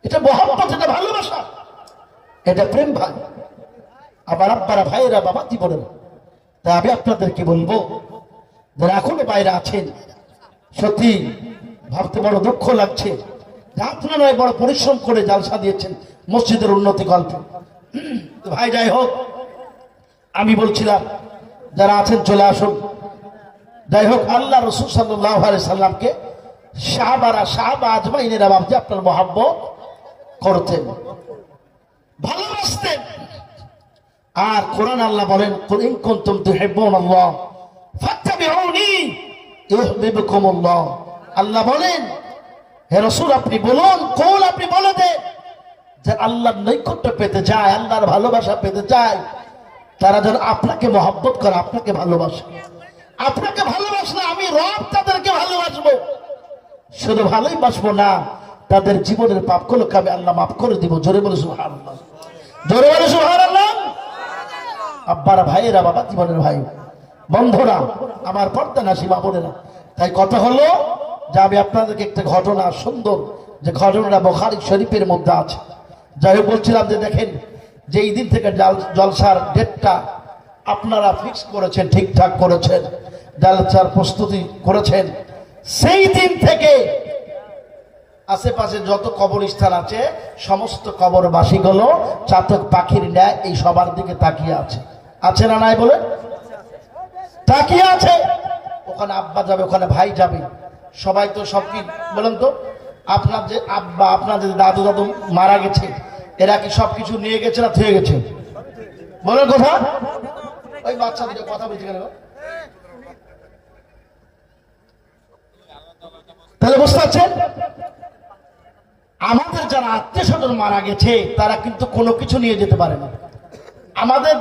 এটা মহব্বত, এটা ভালোবাসা, এটা প্রেম। ভাই আবার আপনারা ভাইয়েরা, বাবা জীবনের, তাই আমি আপনাদেরকে বলবো যারা এখনো বাইরে আছেন, সত্যি ভাবতে বড় দুঃখ লাগছে যে আপনারা নয় বড় পরিশ্রম করে জালসা দিয়েছেন মসজিদের উন্নতি কল্পে। ভাই যাই হোক, আমি বলছিলাম যারা আছেন চলে আসুন। যাই হোক, আল্লাহ রাসূল সাল্লাল্লাহু আলাইহি সাল্লামকে সাহাবা আজমাইনেরা ভাবতে আপনার মহব্বত করতেন, ভালোবাসতেন। আর কোরআন আল্লাহ বলেন, কুল ইন কুনতুম তুহিব্বুনাল্লাহ ফাত্তাবিউনি ইউহিব্বুকুমুল্লাহ। আল্লাহ বলেন, হে রাসূল আপনি বলুন, কুল আপনি বলে দেন, যে আল্লাহর নৈকট্য পেতে চায়, আল্লাহর ভালোবাসা পেতে চায়, তারা যেন আপনাকে মহব্বত করে, আপনাকে ভালোবাসে। আপনাকে ভালোবাসলে আমি রব তাদেরকে ভালোবাসবো। শুধু ভালোই বাসবো না, তাদের জীবনের পাপগুলোকে আমি আল্লাহ মাফ করে দিব। জোরে বলে সুবহানাল্লাহ, জোরে বলে সুবহানাল্লাহ। আব্বারা, ভাইয়েরা, বাবা জীবনের ভাই, বন্ধুরা, আমার পর্দা নাসি মা বোনেরা, তাই কথা হলো যে আমি আপনাদেরকে একটা ঘটনা, সুন্দর যে ঘটনাটা বুখারী শরীফের মধ্যে আছে। যাই হোক, বলছিলাম যে দেখেন, যে এই দিন থেকে জলসার ডেটটা আপনারা ফিক্স করেছেন, ঠিকঠাক করেছেন, জলসার প্রস্তুতি করেছেন, সেই দিন থেকে আশেপাশে যত কবরস্থান আছে সমস্ত কবরবাসীগুলো চাতক পাখির ন্যায় এই সবার দিকে তাকিয়ে আছে। আছে না নাই বলে? তাকিয়ে আছে। ওখানে আব্বা যাবে, ওখানে ভাই যাবে, সবাই তো সব কি বলেন তো, আপনার যে আব্বা, আপনার যে দাদু মারা গেছে, এরা কি সবকিছু নিয়ে গেছে না থুয়ে গেছে? বলেন কথা। ওই বাচ্চা দুটো কথা বলছে কেন? তাহলে বুঝতে পারছেন, আমাদের যারা আত্মীয় স্বজন মারা গেছে তারা কিন্তু কোনো কিছু নিয়ে যেতে পারে না। আমাদের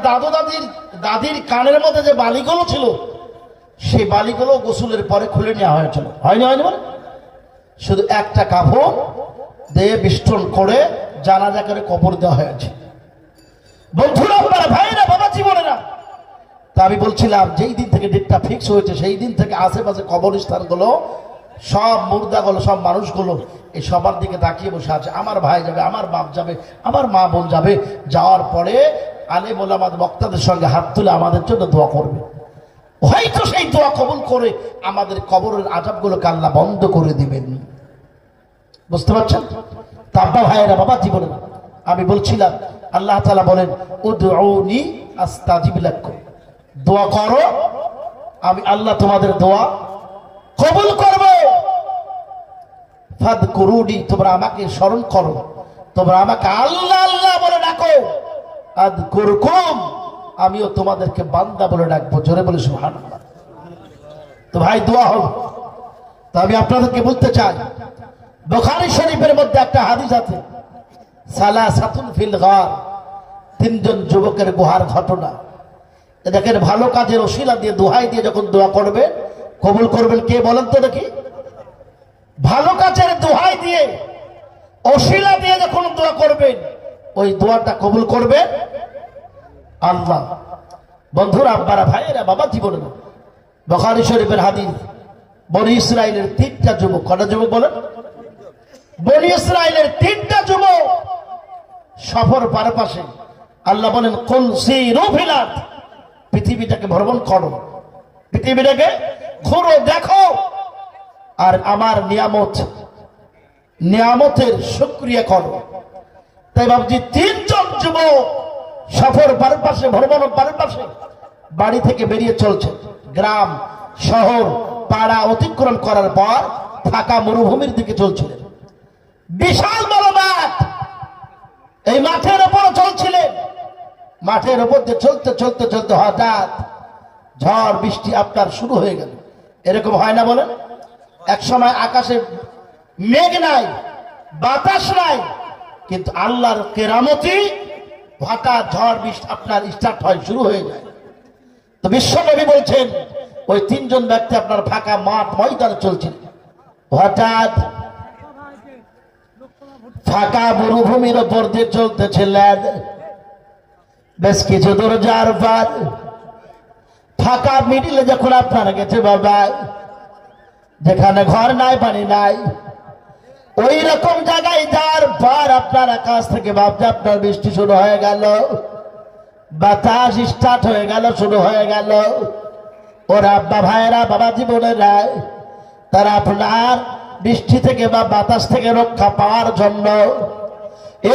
দাদির কানের মধ্যে যে বালিগুলো ছিল, সেই বালিগুলো গোসলের পরে খুলে নেওয়া হয়েছিল। হয়নি? হয়নি বলে শুধু একটা কাপড় দিয়ে বেষ্টন করে জানাজা করে কবর দেওয়া হয়েছে। বন্ধুরা, আপনারা, ভাইরা, বাবা জীবনেরা, তা আমি বলছিলাম যেই দিন থেকে ডেটটা ফিক্স হয়েছে সেই দিন থেকে আশেপাশে কবরস্থানগুলো, সব মুর্দাগুলো, সব মানুষগুলো এই সবার দিকে তাকিয়ে বসে আছে। আমার ভাই যাবে, আমার বাপ যাবে, আমার মা বোন যাবে। যাওয়ার পরে আলেম ওলামা বক্তাদের সঙ্গে হাত তুলে আমাদের জন্য দোয়া করবে। হয়তো সেই দোয়া কবুল করে আমাদের কবরের আযাবগুলোকে আল্লাহ বন্ধ করে দিবেন। বুঝতে পারছেন? তাব্বা ভাইয়েরা, বাবা জীবনে, আমি বলছিলাম আল্লাহ তাআলা বলেন, উদউনি আস্তাজিব লাকুম, দোয়া করো, আমি আল্লাহ তোমাদের দোয়া কবুল করব। ফাদকুরুনি, তোমরা আমাকে স্মরণ করো, তোমরা আমাকে আল্লাহ আল্লাহ বলে ডাকো। আযকুরকুম, আমিও তোমাদেরকে বান্দা বলে ডাকবো। জোরে বলে সুবহানাল্লাহ। তো ভাই, দোয়া হল। তো আমি আপনাদেরকে বলতে চাই, বুখারী শরীফের মধ্যে একটা হাদিস আছে, সালাসাতুন ফিল গার, তিনজন যুবকের গুহার ঘটনা। দেখেন, ভালো কাজের ওসিলা দিয়ে দোহাই দিয়ে যখন দোয়া করবে কবুল করবেন কে বলেন তো দেখি? ভালো কাজের দোহাই দিয়ে ওসিলা দিয়ে যখন দোয়া করবেন ওই দোয়াটা কবুল করবেন আল্লাহ। বন্ধুরা, আব্বারা, ভাইয়েরা, বাবা, জীবনে বুখারী শরীফের হাদিস, বনি ইসরাইলের তিনটা যুবক, কটা যুবক বলেন? বনি ইসরাইলের তিনটা যুবক সফর পারপাশে। আল্লাহ বলেন, কুল সিরু ফিল আরদ, পৃথিবীটাকে ভ্রমণ করো, পৃথিবীটাকে ঘুরো, দেখো, আর আমার নিয়ামতের শুকরিয়া করো। তাই ভাবছি, তিনজন যুবক সফর পারপাশে, ভ্রমণ পারপাশে বাড়ি থেকে বেরিয়ে চলছে। গ্রাম, শহর, পাড়া অতিক্রম করার পর ফাঁকা মরুভূমির দিকে চলছিলেন। বিশাল বড় মাঠ, এই মাঠের উপর চলছিলেন। মাঠের উপর দিয়ে চলতে চলতে চলতে হঠাৎ ঝড় বৃষ্টি আপনার শুরু হয়ে গেল। এরকম হয় না বলেন? এক সময় আকাশে মেঘ নাই, বাতাস নাই, কিন্তু আল্লাহর কেরামতি হঠাৎ ঝড় বৃষ্টি আপনার স্টার্ট হয়, শুরু হয়ে যায়। তো বিশ্বনবী বলছেন, ওই তিনজন ব্যক্তি আপনার ফাঁকা মাঠ ময়দানে চলছিল। হঠাৎ ফাঁকা মরুভূমির ওপর দিয়ে চলতেছিলেন। বেশ কিছু দূর যাওয়ার পর ফাঁকা মিডিলে যখন আপনারা গেছে বাবা, যেখানে ঘর নাই, পানি নাই, ওই রকম জায়গায় যাওয়ার পর আপনার আকাশ থেকে ভাবছে আপনার বৃষ্টি শুরু হয়ে গেল, বাতাস স্টার্ট হয়ে গেল, শুরু হয়ে গেল। ওরা আব্বা, ভাইয়েরা, বাবা, জীবনেরা, তারা আপনার বৃষ্টি থেকে বা বাতাস থেকে রক্ষা পাওয়ার জন্য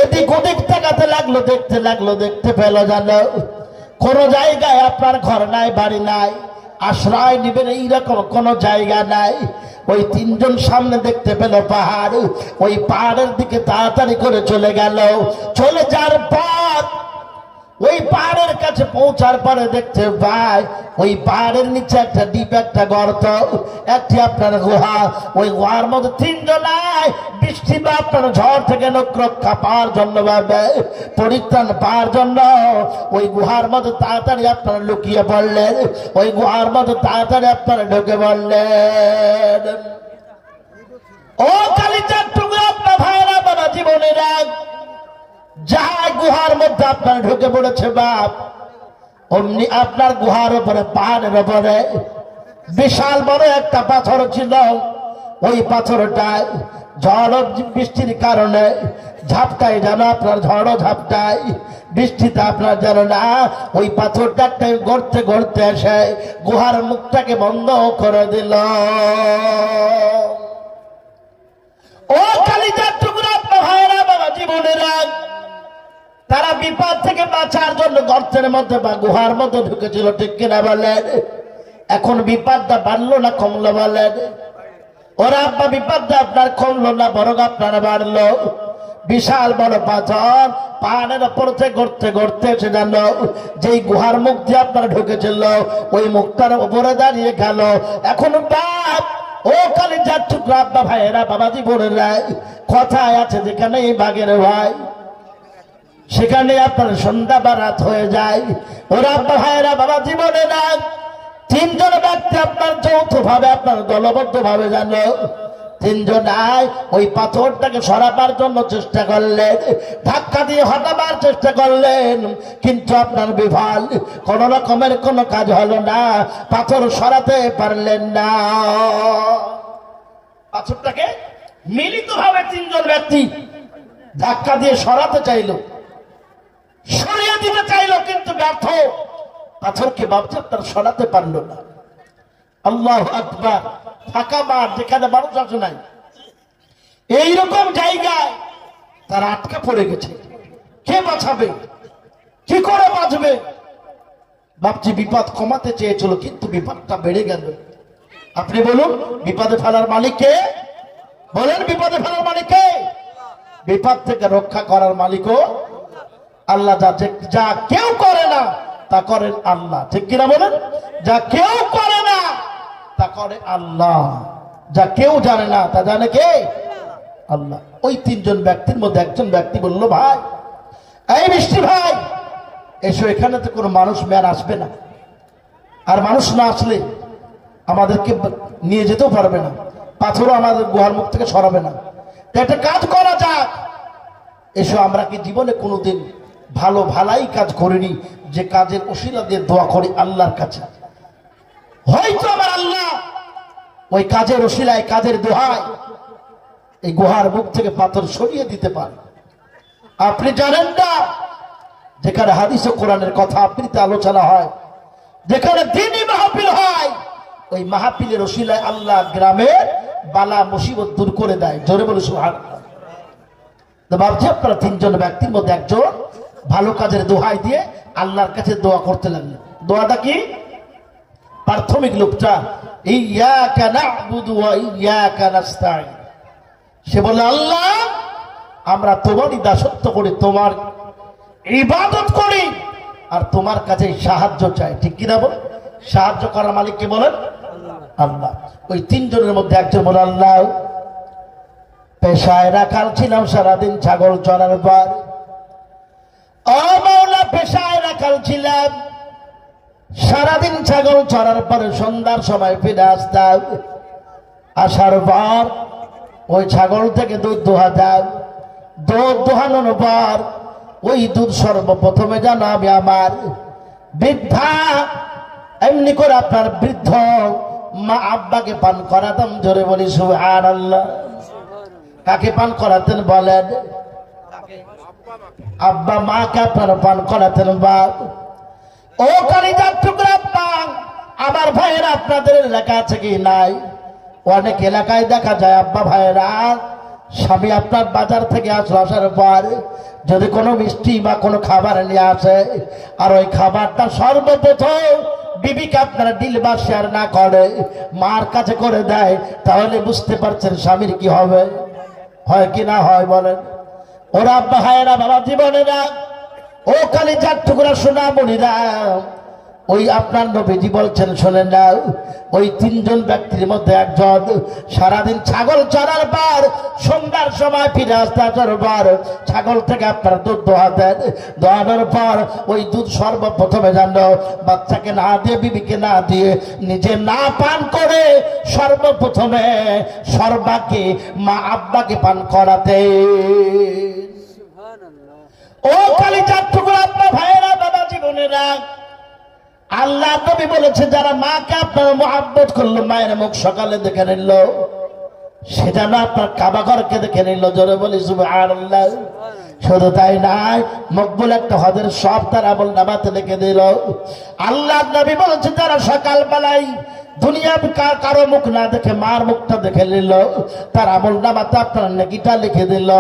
এদিক ওদিক তাকাতে লাগলো, দেখতে লাগলো, দেখতে পেল যেন কোন জায়গায় আপনার ঘর নাই, বাড়ি নাই, আশ্রয় নিবেন এইরকম কোন জায়গা নাই। ওই তিনজন সামনে দেখতে পেল পাহাড়, ওই পাহাড়ের দিকে তাড়াতাড়ি করে চলে গেল। চলে যাওয়ার পর ওই পাহাড়ের কাছে পৌঁছার পরে দেখতে পায় ওই পাহাড়ের নিচে একটা দ্বীপ, একটা গর্ত, একটি আপনার গুহা। ওই গুহার মধ্যে তিনজন বৃষ্টি বা আপনার ঝড় থেকে রক্ষা পাওয়ার জন্য, পরিত্রাণ পাওয়ার জন্য ওই গুহার মধ্যে তাড়াতাড়ি আপনারা লুকিয়ে পড়লেন। ওই গুহার মধ্যে তাড়াতাড়ি আপনারা ঢুকে পড়লেন। ও কালিজার টুকরা আপনার ভাইরা, বাবা, জীবনেরা, যাই গুহার মধ্যে আপনার ঢুকে পড়েছে বাপ, অমনি আপনার গুহার উপরে, পাহাড়ের উপরে বিশাল বড় একটা পাথর ছিল। ওই পাথরটায় ঝড় বৃষ্টির কারণে ঝাপটায় যেন আপনার, ঝড় ঝাপটায় বৃষ্টিতে আপনার যেন না, ওই পাথরটা গড়তে গড়তে এসে গুহার মুখটাকে বন্ধ করে দিল। ও কালিজার টুকরা আপনার ভাইয়েরা, বাবা, জীবনেরা, তারা বিপদ থেকে বাঁচার জন্য গর্তের মধ্যে বা গুহার মধ্যে ঢুকেছিল, ঠিক কিনা বলেন? এখন বিপদটা বাড়লো না কমলো বলেন? ওরা আব্বা, বিপদটা আপনার কমলো না, বরং আপনারা বাড়লো। বিশাল বড় পাথর পাহাড়ের ওপর থেকে গড়তে গড়তে এসে গেল যেই গুহার মুখ দিয়ে আপনারা ঢুকেছিল, ওই মুখটার উপরে দাঁড়িয়ে গেল। এখন বাপ, ও কালিজার টুকরা আব্বা, ভাইয়েরা, বাবাজি, বোনেরা, কথায় আছে, যেখানে এই বাঘের ভাই সেখানে আপনার সন্ধ্যা বা রাত হয়ে যায়। ওরা আব্বা, ভাইয়েরা, বাবা, জীবনেরা, তিনজন ব্যক্তি আপনার যৌথ ভাবে, আপনার দলবদ্ধ ভাবে যেন তিনজন ওই পাথরটাকে সরাবার জন্য চেষ্টা করলেন, ধাক্কা দিয়ে হটাবার চেষ্টা করলেন, কিন্তু আপনার বিফল, কোন রকমের কোনো কাজ হলো না, পাথর সরাতে পারলেন না। পাথরটাকে মিলিত ভাবে তিনজন ব্যক্তি ধাক্কা দিয়ে সরাতে চাইল, সরিয়ে দিতে চাইল, কিন্তু ব্যর্থ। পাথরকে ভাবছে আপনার সরাতে পারল না। আল্লাহু আকবার। ফাঁকা মাঠ, যেখানে মানুষ আসে নাই, এইরকম জায়গায় তারা আটকা পড়ে গেছে। কে বাঁচাবে? কি করে বাঁচবে? ভাবছি বিপদ কমাতে চেয়েছিল, কিন্তু বিপদটা বেড়ে গেল। আপনি বলুন, বিপদে ফেলার মালিক কে? বলেন, বিপদে ফেলার মালিক কে? বিপদ থেকে রক্ষা করার মালিকও আল্লাহ। যা কেউ করে না তা করেন আল্লাহ, ঠিক কিনা বলেন? যা কেউ করে না তা করে আল্লাহ। যা কেউ জানে না তা জানে কে? আল্লাহ। ওই তিনজন ব্যক্তির মধ্যে একজন ব্যক্তি বলল, ভাই এই মিষ্টি ভাই এসো, এখানে তো কোনো মানুষ ম্যান আসবে না, আর মানুষ না আসলে আমাদেরকে নিয়ে যেতেও পারবে না, পাথরও আমাদের গুহার মুখ থেকে সরাবে না, তো একটা কাজ করা যাক, এসো। আমরা কি জীবনে কোনোদিন ভালো ভালাই কাজ করিনি যে কাজের ওসিলা দিয়ে দোয়া করি আল্লাহর কাছে? হয়তো আমার আল্লাহ ওই কাজের ওসিলায়, কাজের দোহায় এই গুহার মুখ থেকে পাথর সরিয়ে দিতে পারে। আপনি জানেন না, যেখানে হাদিস ও কোরআনের কথা আবৃত্তি আলোচনা হয়, যেখানে দ্বীনি মাহফিল হয়, ওই মাহফিলের ওসিলায় আল্লাহ গ্রামের বালা মুসিবত দূর করে দেয়। জোরে বলে সুবহানাল্লাহ। তো ভাবছি আপনারা তিনজন ব্যক্তির মধ্যে একজন ভালো কাজের দোহাই দিয়ে আল্লাহর কাছে দোয়া করতে লাগলেন। দোয়াটা কি? প্রাথমিক লোকটা ইয়াকা না'বুদু ওয়া ইয়াকা নাস্তাঈন, সে বলে, আল্লাহ আমরা তোমারই দাসত্ব করি, তোমার ইবাদত করি, আর তোমার কাছে সাহায্য চাই। ঠিক কিনা বল? সাহায্য করার মালিক কে বলেন? আল্লাহ। ওই তিনজনের মধ্যে একজন বলে, আল্লাহ পেশায় রাখাল ছিলাম, সারাদিন ছাগল চড়ার পর, ও মাওলা পেশায় রাখাল ছিলাম, সারাদিন ছাগল চড়ার পরে সন্ধ্যার সময় ফিরে আসতাম, আসার পর ওই ছাগল থেকে দুধ দোহাতাম, দুধ দোহানোর পর ওই দুধ সর্বপ্রথমে জানো আমি আমার বৃদ্ধা, এমনি করে আপনার বৃদ্ধ মা আব্বাকে পান করাতাম। জোরে বলি সুবহানাল্লাহ। কাকে পান করাতেন বলেন? আব্বা মাকে আপনারা পান করাতেন। বাপ ও কালিজার টুকরা আব্বা, আমার ভাইয়েরা আপনাদের এলাকা আছে কি নাই? অনেক এলাকায় দেখা যায় আব্বা ভাইয়েরা স্বামী আপনার বাজার থেকে আসার পর যদি কোনো মিষ্টি বা কোনো খাবার নিয়ে আসে, আর ওই খাবারটা সর্বপ্রথম বিবিকে আপনারা ডিল বা শেয়ার না করে মার কাছে করে দেয়, তাহলে বুঝতে পারছেন স্বামীর কি হবে? হয় কি না হয় বলেন? ওরা আব্বা ভাইয়েরা, বাবা জীবনেরা, ও কালিজার টুকরা সোনা মনিরা, ওই আপনার নবীজি বলছেন শোনেন না, ওই তিনজন ব্যক্তির মধ্যে একজন সারাদিন ছাগল চড়ার পর সন্ধ্যার সময় ফিরে আসতে আসার পর ছাগল থেকে আপনার দুধ দোহাতেন, দোহানোর পর ওই দুধ সর্বপ্রথমে জানো বাচ্চাকে না দিয়ে, বিবিকে না দিয়ে, নিজে না পান করে সর্বপ্রথমে সর্বাকে মা আব্বাকে পান করাতে। ও কালিজার টুকরা আপনার ভাইয়েরা, বাবা জীবনেরা, আল্লাহ নবী বলেছে যারা মাকে আপনার মহব্বত করলো, মায়ের মুখ সকালে দেখে নিল, সেটা না আপনার কাবাঘরকে দেখে নিল। জোরে বলি সুবহানাল্লাহ। শুধু তাই নাই, মকবুল একটা হজের সব তার আমল নামাতে লিখে দিল। আল্লাহ নবী বলেছে যারা সকাল বেলায় দুনিয়া কারো মুখ না দেখে মার মুখটা দেখে নিল, তার আমল নামাতে আপনার নেকিটা লিখে দিল।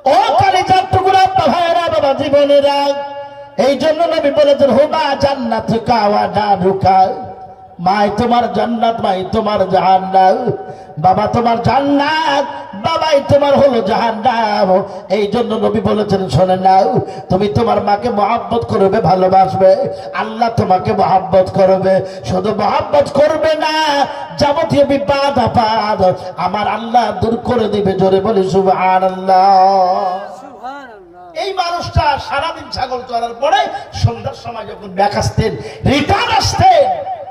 ও কালিজার টুকরা ভাইয়েরা, বাবা জীবনেরা, এই জন্য নবী বলেছেন হুমা জান্নাতুকা ওয়া নারুকা, মাই তোমার জান্নাত, মাই তোমার জাহান্নাম, বাবা তোমার জান্নাত, বাবাই তোমার হলো জাহান্নাম। এই জন্য নবী বলেছেন শোনেন না, তুমি তোমার মাকে মহব্বত করবে, ভালোবাসবে, আল্লাহ তোমাকে মহব্বত করবে। শুধু মহব্বত করবে না, যাবতীয় বিপদ আপদ আমার আল্লাহ দূর করে দিবে। জোরে বলি সুবহানাল্লাহ। এই মানুষটা সারাদিন ছাগল চড়ার পরে সন্ধ্যার সময় যখন ব্যাক আসতেন, রিটার্ন আসতেন,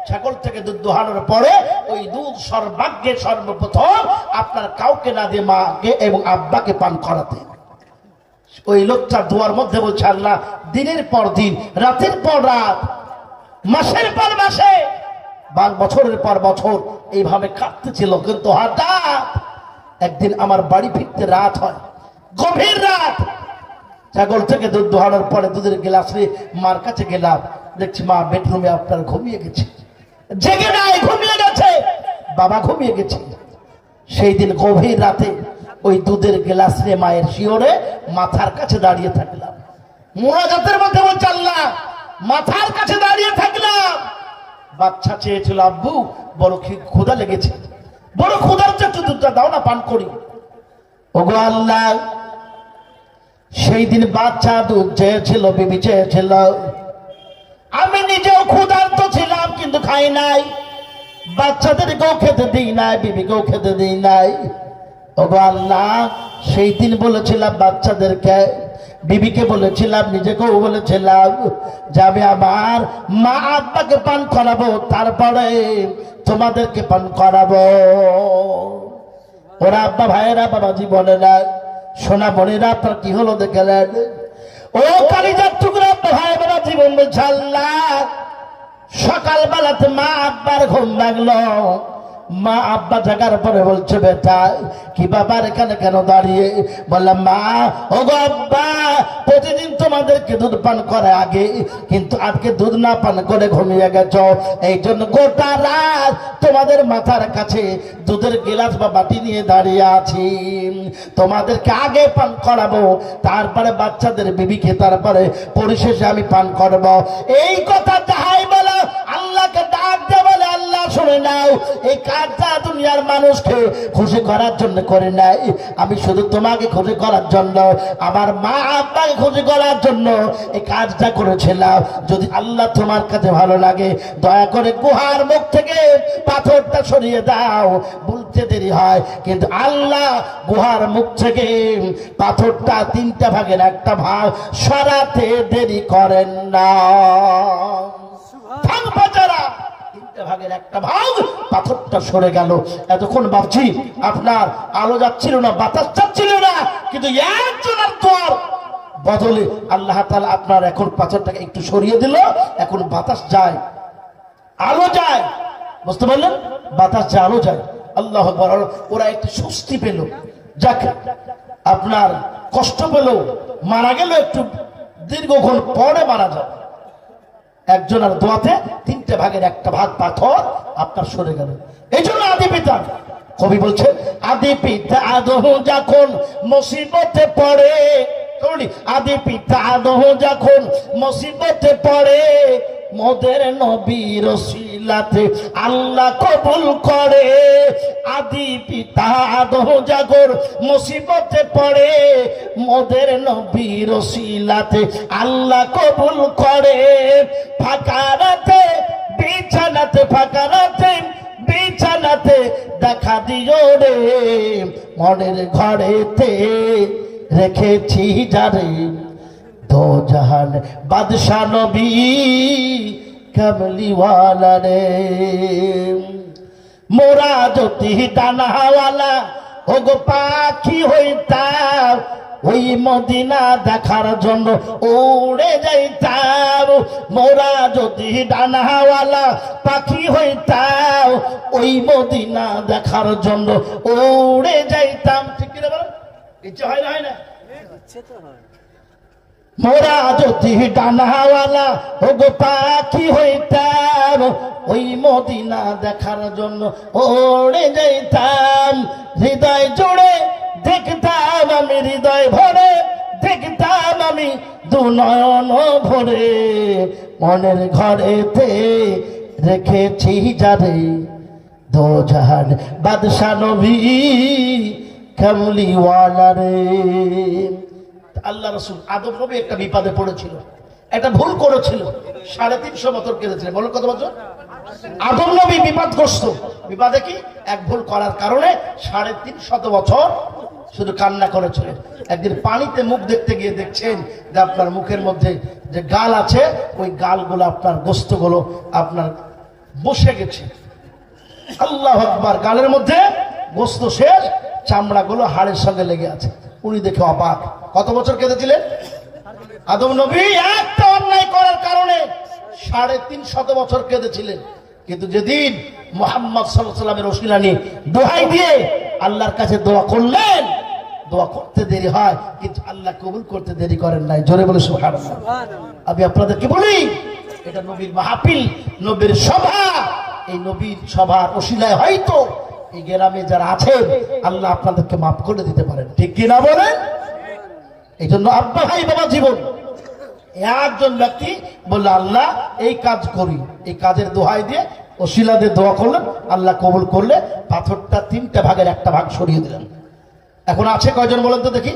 ছাগল থেকে দুধ দোহানোর পরে ওই দুধ সর্বাগ্যে সর্বপ্রথম আপনার কাউকে না দিয়ে মাকে এবং আব্বাকে পান করাতেন। ওই লোকটা দোয়ার মধ্যে বলছে, আল্লাহ দিনের পর দিন, রাতের পর রাত, মাসের পর মাসে, বছরের পর বছর এইভাবে কাটতেছিল, কিন্তু হঠাৎ একদিন আমার বাড়ি ফিরতে রাত হয়, গভীর রাত, ছাগল থেকে দুধ দোহানোর পরে দুধের গ্লাস নিয়ে মার কাছে গেলাম, দেখছি মা বেডরুমে আপনার ঘুমিয়ে গেছে, জেগে নাই, ঘুমিয়ে গেছে, বাবা ঘুমিয়ে গেছে। সেই দিন গভীর রাতে ওই দুধের গ্লাস নিয়ে মায়ের শিওরে মাথার কাছে দাঁড়িয়ে থাকলাম, মুনাজাতের মধ্যে বলছে আল্লাহ, মাথার কাছে দাঁড়িয়ে থাকলাম। বাচ্চা চেয়েছিল, আব্বু বড় ক্ষুধা লেগেছে, বড় ক্ষুধার একটু দুধটা দাও না, পান করি। ওগো আল্লাহ, সেই দিন বাচ্চা দুধ চেয়েছিল, বিবি চেয়েছিল, আমি নিজেও ক্ষুধার্ত ছিলাম কিন্তু খাই নাই। বাচ্চাদেরকেও খেতে দিই নাই, বিবিকেও খেতে দিই নাই। ওগো আল্লাহ, সেই দিন বলেছিলাম বাচ্চাদেরকে, বিবিকে বলেছিলাম, নিজেকেও বলেছিলাম যে আমি আমার মা আব্বাকে পান করাবো, তারপরে তোমাদেরকে পান করাবো। ওরা আব্বা ভাইয়েরা বাবাজি বলে না, সোনা বোনেরা আপনার কি হলো দেখলেন? ও কালিজার টুকরা আব্বা ভাই বাবাজি বলবে, আল্লাহ সকালবেলাতে মা আব্বার ঘুম ভাঙলো, মা আব্বা জাগার পরে বলছে, বেটা কি বাবার এখানে কেন দাঁড়িয়ে? বললাম, মা ও গো আব্বা, প্রতিদিন তোমাদেরকে দুধ পান করে আগে, কিন্তু আজকে দুধ না পান করে ঘুমিয়ে গেছ, এই জন্য গোটা রাত তোমাদের মাথার কাছে দুধের গিলাস বা বাটি নিয়ে দাঁড়িয়ে আছি। তোমাদেরকে আগে পান করাবো, তারপরে বাচ্চাদের বিবিকে, তারপরে পরিশেষে আমি পান করব। এই কথা যাহাই বলো, আল্লাহকে ডাক দিয়ে বলে, আল্লাহ শুনে নাও, এই কাজটা দুনিয়ার মানুষকে খুশি করার জন্য করে নাই, আমি শুধু তোমাকে খুশি করার জন্য, আমার মা আব্বাকে খুশি করার জন্য এই কাজটা করেছিলাম। যদি আল্লাহ তোমার কাছে ভালো লাগে, দয়া করে গুহার মুখ থেকে পাথরটা সরিয়ে দাও। বলতে দেরি হয়, কিন্তু আল্লাহ গুহার মুখ থেকে পাথরটা 3টা ভাগের 1টা ভাগ সরাতে দেরি করেন না। ভাগের 1টা ভাগ পাথরটা সরে গেল। এতক্ষণ ভাবছি আপনার আলো যাচ্ছিল না, বাতাস যাচ্ছিল না, কিন্তু একজনের দোয়ার বদলে আল্লাহ তাআলা আপনার এখন পাথরটাকে একটু সরিয়ে দিল, এখন বাতাস যায়, আলো যায়। বুঝতে পারলেন? বাতাস যায়, আলো যায়। আল্লাহু আকবার। ওরা একটু স্বস্তি পেল, যাক আপনার কষ্ট পেল, মারা গেল একটু দীর্ঘক্ষণ পরে মারা যাবে। একজনের দোয়াতে 3টে ভাগের 1টা ভাগ পাথর আপনার সরে গেল। এই জন্য আদি পিতা, কবি বলছেন, আদি পিতা আদম যখন মুসিবতে পড়ে, আদি পিতা আদম যখন মুসিবতে পড়ে, মোদের নবীর ওসিলাতে আল্লাহ কবুল করে। আদি পিতা আদম যখন মুসিবতে পড়ে, মোদের নবীর ওসিলাতে আল্লাহ কবুল করে। ফাঁকা রাতে বিছানাতে, ফাঁকা রাতে বিছানাতে দেখা দিও রে, মনের ঘরেতে রেখেছি যারে, দো জাহান বাদশা নবী কামলিওয়ালা রে। মোরা যদি ডানাওয়ালা ওগো পাখি হইতাম, ওই মদিনা দেখার জন্য উড়ে যাইতাম। মোরা যদি ডানাওয়ালা পাখি হইতাম, ওই মদিনা দেখার জন্য উড়ে যাইতাম। ঠিক কিনা বলো? ইচ্ছে হয় না? হয় না? মোরা যদি ডানাওয়ালা ওগো পাখি হইতাম, ওই মদিনা দেখার জন্য উড়ে যাইতাম। হৃদয় জুড়ে দেখতাম আমি, হৃদয় ভরে দেখতাম আমি, দুনয়ন ভরে, মনের ঘরেতে রেখেছি যারে, দো জাহান বাদশা নবী কামলিওয়ালা রে। আল্লাহ রাসূল আদম নবী একটা বিপদে পড়েছিল, একটা ভুল করেছিল, 350 বছর কেঁদেছিলেন। বলো কত বছর? আদম নবী বিপদগ্রস্ত। বিপদে কি? এক ভুল করার কারণে 350 বছর শুধু কান্না করেছিলেন। একদিন পানিতে মুখ দেখতে গিয়ে দেখছেন যে আপনার মুখের মধ্যে যে গাল আছে, ওই গালগুলো আপনার গোস্তগুলো আপনার বসে গেছে। আল্লাহু আকবার। গালের মধ্যে গোস্ত শেষ, চামড়াগুলো হাড়ের সঙ্গে লেগে আছে। উনি দেখে অবাক। কত বছর কেঁদেছিলেন আদম নবী? একটা অন্যায় করার কারণে 350 বছর কেঁদেছিলেন। কিন্তু যেদিন মুহাম্মদ সাল্লাল্লাহু আলাইহি ওয়াসাল্লামের ওসিলা নিয়ে দোহাই দিয়ে আল্লাহর কাছে দোয়া করলেন, দোয়া করতে দেরি হয় কিন্তু আল্লাহ কবুল করতে দেরি করেন নাই। জোরে বলে সুবহানাল্লাহ। আমি আপনাদেরকে বলি, এটা নবীর মাহফিল, নবীর সভা। এই নবীর সভার ওসিলায় হয়তো এই গ্রামে যারা আছেন আল্লাহ আপনাদেরকে মাফ করে দিতে পারেন। ঠিক কিনা বলেন? এই জন্য আব্বা ভাই বাবা জীবন একজন ব্যক্তি বলল, আল্লাহ এই কাজ করি, এই কাজের দোহাই দিয়ে ওসিলা দিয়ে দোয়া করলেন, আল্লাহ কবুল করলে পাথরটা 3টে ভাগের 1টা ভাগ সরিয়ে দিলেন। এখন আছে কয়জন বলেন তো দেখি?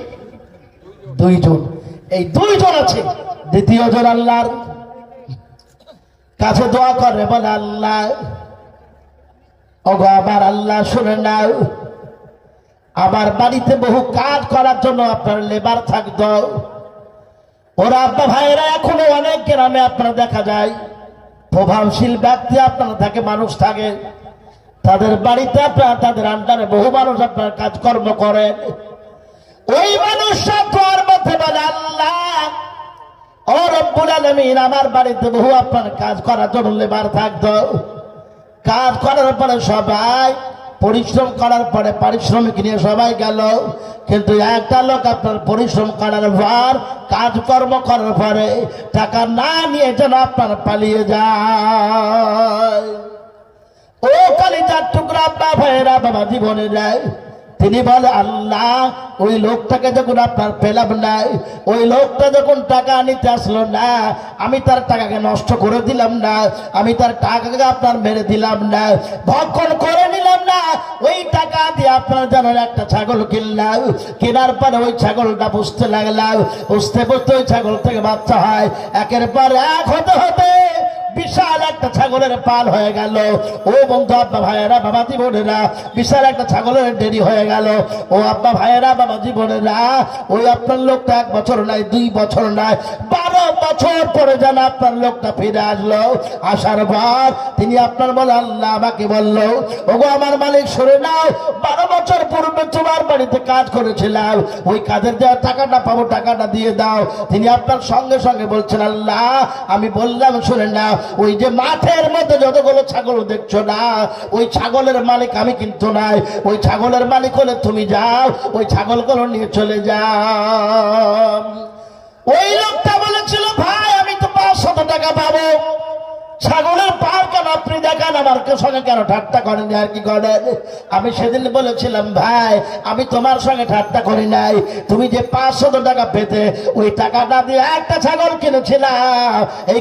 2 জন। এই 2 জন আছে। দ্বিতীয় জন আল্লাহর কাছে দোয়া করে, বলে আল্লাহ ওগো আমার আল্লাহ শুনে নাও, আমার বাড়িতে বহু কাজ করার জন্য আপনার লেবার থাকতো। ওরা আব্বা ভাইয়েরা এখনো অনেক গ্রামে আপনারা দেখা যায় প্রভাবশীল ব্যক্তি আপনারা থাকে, মানুষ থাকে, তাদের বাড়িতে আপনারা তাদের আন্ডারে বহু মানুষ আপনার কাজকর্ম করেন। ওই মানুষরা তোর মধ্যে বলে, আল্লাহ ও রব্বুল আলামিন, আমার বাড়িতে বহু আপনার কাজ করার জন্য লেবার থাকতো। কাজ করার পরে সবাই পরিশ্রম করার পরে পারিশ্রমিক নিয়ে সবাই গেল, কিন্তু একটা লোক আপনার পরিশ্রম করার পর কাজকর্ম করার পরে টাকা না নিয়ে যেন আপনার পালিয়ে যায়। ও কালিজার টুকরা আব্বা ভাইয়েরা, বাবা জীবনে যায়, তিনি বলে, আল্লাহ ওই লোকটাকে যখন আপনার পেলাম না, ওই লোকটা যখন টাকা নিতে আসলো না, আমি তার টাকাকে নষ্ট করে দিলাম না, আমি তার টাকাকে আপনার মেরে দিলাম না, ভক্ষণ করে নিলাম না, ওই টাকা দিয়ে আপনার যেন একটা ছাগল কিনলাম, কেনার পরে ওই ছাগলটা বুঝতে লাগলাম, বুঝতে বুঝতে ওই ছাগল থেকে বাচ্চা হয়, একের পর এক হতে হতে বিশাল একটা ছাগলের পাল হয়ে গেল। ও বন্ধু আব্বা ভাইয়েরা, বাবা জীবনেরা, বিশাল একটা ছাগলের দেরি হয়ে গেল। ও আব্বা ভাইয়েরা, বাবা জীবনেরা, ওই আপনার লোকটা 1 বছর নাই, 2 বছর নাই, 12 বছর পরে যেন আপনার লোকটা ফিরে আসলো। আসার পর তিনি আপনার বলে, আল্লাহ আমাকে বললো, ওগো আমার মালিক শুনে নাও, 12 বছর পূর্বে তোমার বাড়িতে কাজ করেছিলাম, ওই কাজের দেওয়া টাকাটা পাবো, টাকাটা দিয়ে দাও। তিনি আপনার সঙ্গে সঙ্গে বলছেন, আল্লাহ আমি বললাম শুনে নাও, ওই যে মাঠের মধ্যে যতগুলো ছাগল দেখছো না, ওই ছাগলের মালিক আমি কিন্তু নাই, ওই ছাগলের মালিক হলে তুমি যাও, ওই ছাগলগুলো নিয়ে চলে যাও। ওই লোকটা বলেছিল, ভাই আমি তো 500 টাকা পাবো, ছাগলের পার কেন আপনি দেখান, আমার সঙ্গে কেন ঠাট্টা করেন আর কি করেন? আমি সেদিন বলেছিলাম, ভাই আমি তোমার সঙ্গে ঠাট্টা করি নাই, তুমি যে 500 টাকা পেতে, ওই টাকাটা দিয়ে একটা ছাগল কিনেছিলাম, এই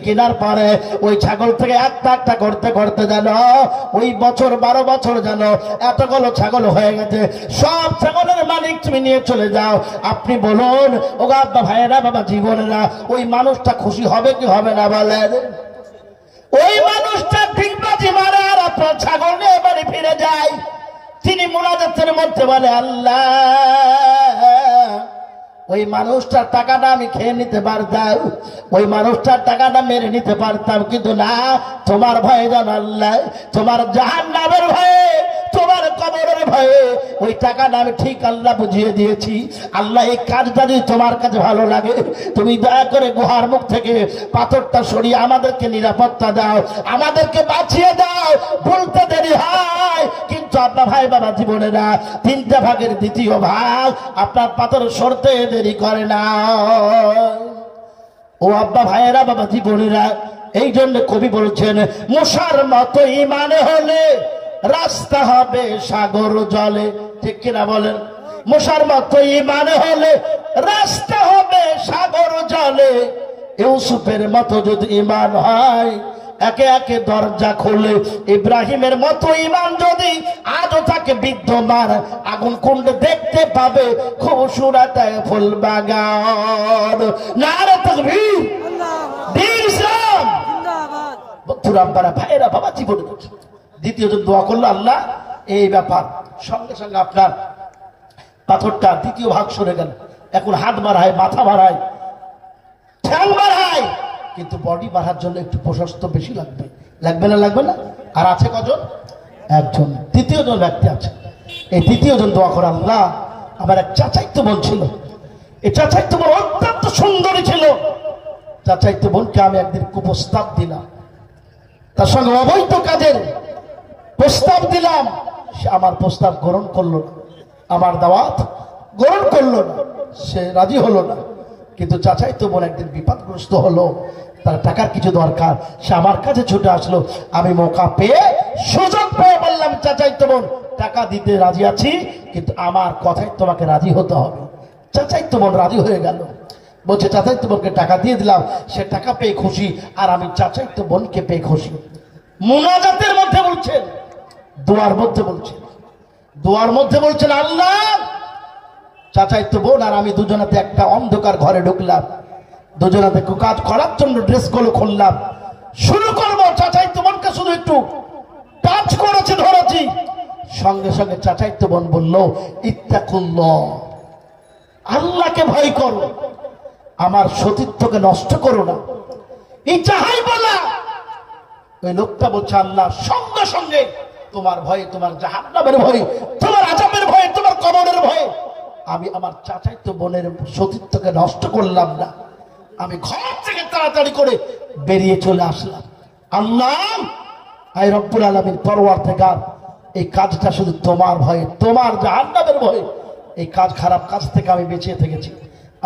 কেনার পরে ওই ছাগল থেকে একটা করতে করতে জানো ওই বছর 12 বছর জানো এতগুলো ছাগল হয়ে গেছে, সব ছাগলের মালিক তুমি নিয়ে চলে যাও। আপনি বলুন ও আব্বা ভাইয়েরা, বাবা জীবনেরা, ওই মানুষটা খুশি হবে কি হবে না বলেন? ওই মানুষটা ডিগবাজি মারে আর আপনার ছাগল নিয়ে বাড়ি ফিরে যায়। তিনি মুনাজাতের মধ্যে বলে, আল্লাহ ওই মানুষটার টাকাটা আমি খেয়ে নিতে পারতাম, ওই মানুষটার টাকাটা মেরে নিতে পারতাম, কিন্তু না, তোমার ভয়ে জানো আল্লাহ, তোমার জাহান্নামের ভয়ে, তোমার কবরের ভয়ে ওই টাকাটা আমি ঠিক আল্লাহ বুঝিয়ে দিয়েছি। আল্লাহ এই কাজটা যদি তোমার কাছে ভালো লাগে, তুমি দয়া করে গুহার মুখ থেকে পাথরটা সরিয়ে আমাদেরকে নিরাপত্তা দাও, আমাদেরকে বাঁচিয়ে দাও। বলতে দেরি হয়, কিন্তু আপনার ভাই বাবা জীবনেরা 3 ভাগের 2 ভাগ আপনার পাথর সরতে দেরি করে না। ও আব্বা ভাইয়েরা, বাবা জীবনেরা, এই জন্য কবি বলছেন, মশার মতো ইমানে হলে রাস্তা হবে সাগর জলে। ঠিক কিনা বলেন? মশার মতো ইমানে হলে রাস্তা হবে সাগর জলে, ইউসুফের মতো যদি ইমান হয় একে একে দরজা খুলে, ইব্রাহিমের মতো ইমান যদি আজও থাকে বিদ্যমান, আগুন কুণ্ডে দেখতে পাবে খুবসুরত ফুল বাগান। নারে তাকবীর, দ্বীন ইসলাম জিন্দাবাদ। বন্ধুরা আপনারা, ভাইয়েরা, বাবা জীবনে দ্বিতীয় জন দোয়া করলো, আল্লাহ এই ব্যাপার, সঙ্গে সঙ্গে আপনার পাথরটা 2 ভাগ সরে গেল। এখন হাত বাড়ায়, মাথা বাড়ায়, ঠ্যাং বাড়ায়, কিন্তু বডি বাড়ার জন্য একটু প্রশস্ত বেশি লাগবে, লাগবে না? লাগবে না? আর আছে কজন? একজন। 3য় জন ব্যক্তি আছে। এই 3য় জন দোয়া করে, আল্লাহ আমার এক চাচাইতো বোন ছিল, এই চাচাইতো বোন অত্যন্ত সুন্দরী ছিল, চাচাইতো বোনকে আমি একদিন কুপ্রস্তাব দিলাম, তার সঙ্গে অবৈধ কাজের প্রস্তাব দিলাম, সে আমার প্রস্তাব গ্রহণ করলো না, আমার দাওয়াত গ্রহণ করলো না, সে রাজি হলো না। কিন্তু চাচাইতো বোন একদিন বিপদগ্রস্ত হলো, তার টাকার কিছু দরকার, সে আমার কাছে ছুটে আসলো। আমি মৌকা পেয়ে, সুযোগ পেয়ে বললাম, চাচাইতো বোন টাকা দিতে রাজি আছি, কিন্তু আমার কথায় তোমাকে রাজি হতে হবে। চাচাইতো বোন রাজি হয়ে গেল, বলছে চাচাইতো বোনকে টাকা দিয়ে দিলাম, সে টাকা পেয়ে খুশি, আর আমি চাচাইতো বোনকে পেয়ে খুশি। মুনাজাতের মধ্যে বলছেন, দোয়ার মধ্যে বলছেন, দোয়ার মধ্যে বলছেন, আল্লাহ চাচাইতো বোন আর আমি দুজনাতে একটা অন্ধকার ঘরে ঢুকলাম, দুজনাতে কাজ করার জন্য ড্রেসগুলো খুললাম, শুরু করবো। চাচাইতো বোনকে শুধু একটু টাচ করেছে, ধরেছি, সঙ্গে সঙ্গে চাচাইতো বোন বলল, ইত্তাকুল্লাহ, আল্লাহকে ভয় করো, আমার সতীত্বকে নষ্ট করো না। এই যাহাই বলা, ওই লোকটা বলছে, আল্লাহ, সঙ্গে সঙ্গে তোমার ভয়ে, তোমার জাহান্নামের ভয়ে, তোমার আযাবের ভয়ে, তোমার কবরের ভয়ে আমি আমার চাচাইতো বোনের সতীত্বকে নষ্ট করলাম না। আমি ঘর থেকে তাড়াতাড়ি করে বেরিয়ে চলে আসলাম। আল্লাহ, আই রব্বুল আলামিন, পরওয়ারদিগার, এই কাজটা শুধু তোমার ভয়ে, তোমার জাহান্নামের ভয়ে, এই কাজ, খারাপ কাজ থেকে আমি বেঁচে থেকেছি।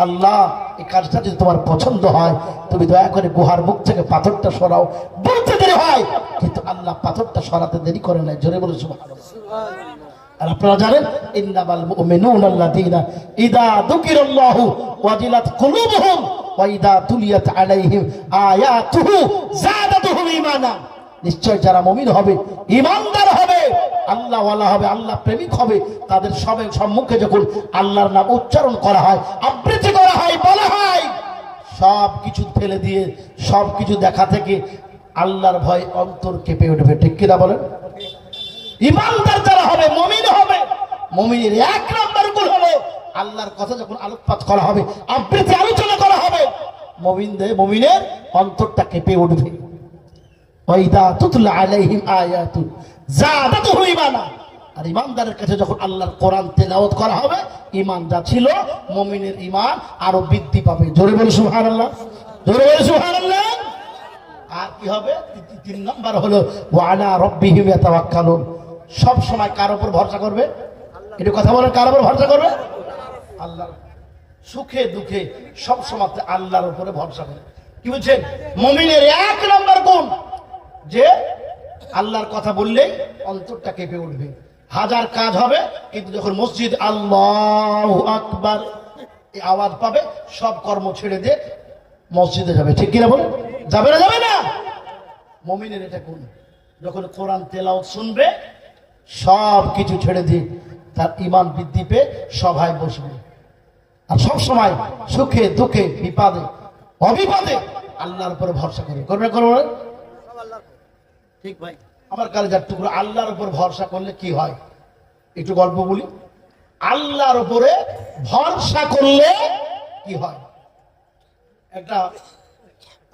আল্লাহ, এই কাজটা যদি তোমার পছন্দ হয়, তুমি দয়া করে গুহার মুখ থেকে পাথরটা সরাও। বলতে দেরি হয়, কিন্তু আল্লাহ পাথরটা সরাতে দেরি করে নাই। জোরে বলে সুবহানাল্লাহ। আর আপনারা জানেন, ইন্নামাল মুমিনুনা আল্লাযীনা ইযা যুকিরাল্লাহু ওয়াজিলাত কুলুবুহুম ওয়া ইযা তুলিয়াত আলাইহিম আয়াতুহু যাদাতুহুম ঈমানা। নিশ্চয় যারা মুমিন হবে, ঈমানদার হবে, আল্লাহ ওয়ালা হবে, আল্লাহ প্রেমিক হবে, তাদের সবের সম্মুখে যখন আল্লাহর নাম উচ্চারণ করা হয়, আবৃত্তি করা হয়, বলা হয়, সব কিছু ফেলে দিয়ে, সব কিছু দেখা থেকে আল্লাহর ভয় অন্তর কেঁপে উঠবে। ঠিক কিনা বলেন? ঈমানদার যারা হবে, মুমিন হবে, মুমিনের এক নম্বর গুণ হলো আল্লাহর কথা যখন আলোকপাত করা হবে, আবৃত্তি আলোচনা করা হবে, মুমিনের অন্তরটা কেঁপে উঠবে। ওয়াইদা তুতলা আলাইহিম আয়াতু যাদাতুহুম ঈমানা। আর ঈমানদারের কাছে যখন আল্লাহর কোরআন তেলাওয়াত করা হবে, ঈমান যা ছিল, মুমিনের ঈমান আরো বৃদ্ধি পাবে। জোরে বলে সুবহানাল্লাহ, জোরে বলে সুবহানাল্লাহ। আর কি হবে? তিন নাম্বার হলো ওয়া আলা রাব্বিহিম ইয়াতাওয়াক্কালুন। সব সময় কার উপর ভরসা করবে? একটু কথা বলেন, কার উপর ভরসা করবে? আল্লাহ। সুখে দুঃখে সব সময় আল্লাহর উপরে ভরসা করে। কি বলছেন? মুমিনের এক নম্বর গুণ যে আল্লাহর কথা বললেই অন্তরটা কেঁপে উঠবে। হাজার কাজ হবে, কিন্তু যখন মসজিদ আল্লাহু আকবার এই আওয়াজ পাবে, সব কর্ম ছেড়ে দিয়ে মসজিদে যাবে। ঠিক কিনা বলে? যাবে না? যাবে না? মুমিনের এটা গুণ। যখন কোরআন তেলাওয়াত শুনবে, সব কিছু ছেড়ে দিয়ে তার ঈমান বৃদ্ধি পেয়ে সভায় বসবে। আর সব সময় সুখে দুঃখে বিপদে অবিপদে আল্লাহর উপর ভরসা করে। করবে করবে? ঠিক ভাই, আমার কালেজার টুকরো, আল্লাহর উপর ভরসা করলে কি হয় একটু গল্প বলি। আল্লাহর উপরে ভরসা করলে কি হয়? একটা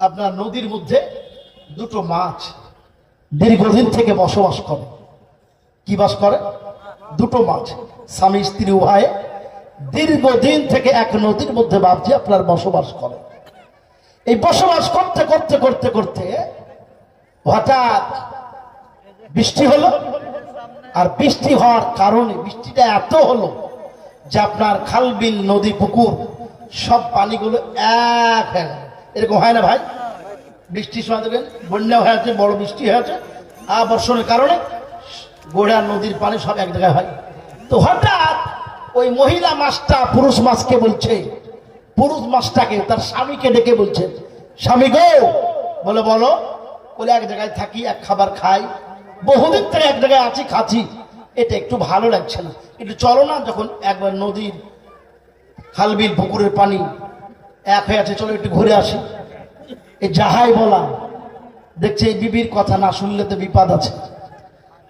আপনার নদীর মধ্যে দুটো মাছ দীর্ঘদিন থেকে বসবাস করে। কি বাস করে? দুটো মাছ, স্বামী স্ত্রী উভয়ে দীর্ঘদিন থেকে এক নদীর মধ্যে ভাবছি আপনার বসবাস করে। এই বসবাস করতে করতে করতে করতে হঠাৎ বৃষ্টি হলো। আর বৃষ্টি হওয়ার কারণে, বৃষ্টিটা এত হলো যে আপনার খাল বিল নদী পুকুর সব পানিগুলো এক হয়ে গেল। এরকম হয় না ভাই? বৃষ্টির সময় দেখবেন বন্যা হয়েছে, বড় বৃষ্টি হয়েছে, আর বর্ষণের কারণে গোড়া নদীর পানি সব এক জায়গায় হয়। তো হঠাৎ ওই মহিলা মাছটা পুরুষ মাছকে বলছে, পুরুষ মাছটাকে তার স্বামীকে ডেকে বলছে, স্বামী গো, বলে বলো। বলে এক জায়গায় থাকি, এক খাবার খাই, বহুদিন থেকে এক জায়গায় আছি, খাচ্ছি, এটা একটু ভালো লাগছে না, একটু চলো না, যখন একবার নদীর খালবিল পুকুরের পানি এক হয়ে আছে, চলো একটু ঘুরে আসি। এই যাহাই বলা, দেখছে এই বিবির কথা না শুনলে তো বিপদ আছে।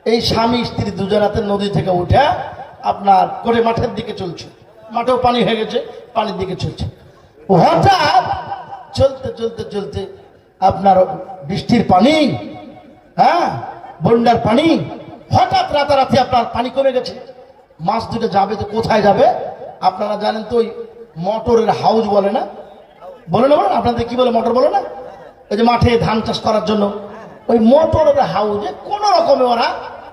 এই স্বামী স্ত্রী দুজনাতে নদী থেকে উঠে আপনার করে মাঠের দিকে চলছে, মাঠেও পানি হয়ে গেছে, পানির দিকে চলছে। হঠাৎ চলতে চলতে চলতে আপনার বৃষ্টির পানি, হ্যাঁ বন্যার পানি, হঠাৎ রাতারাতি আপনার পানি কমে গেছে। মাছ দুটো যাবে তো কোথায় যাবে? আপনারা জানেন তো ওই মোটরের হাউজ বলে না, বলে না, বলেন আপনাদের কি বলে, মোটর বলে না? ওই যে মাঠে ধান চাষ করার জন্য ওই মোটরের হাউজে কোন রকমে ওরা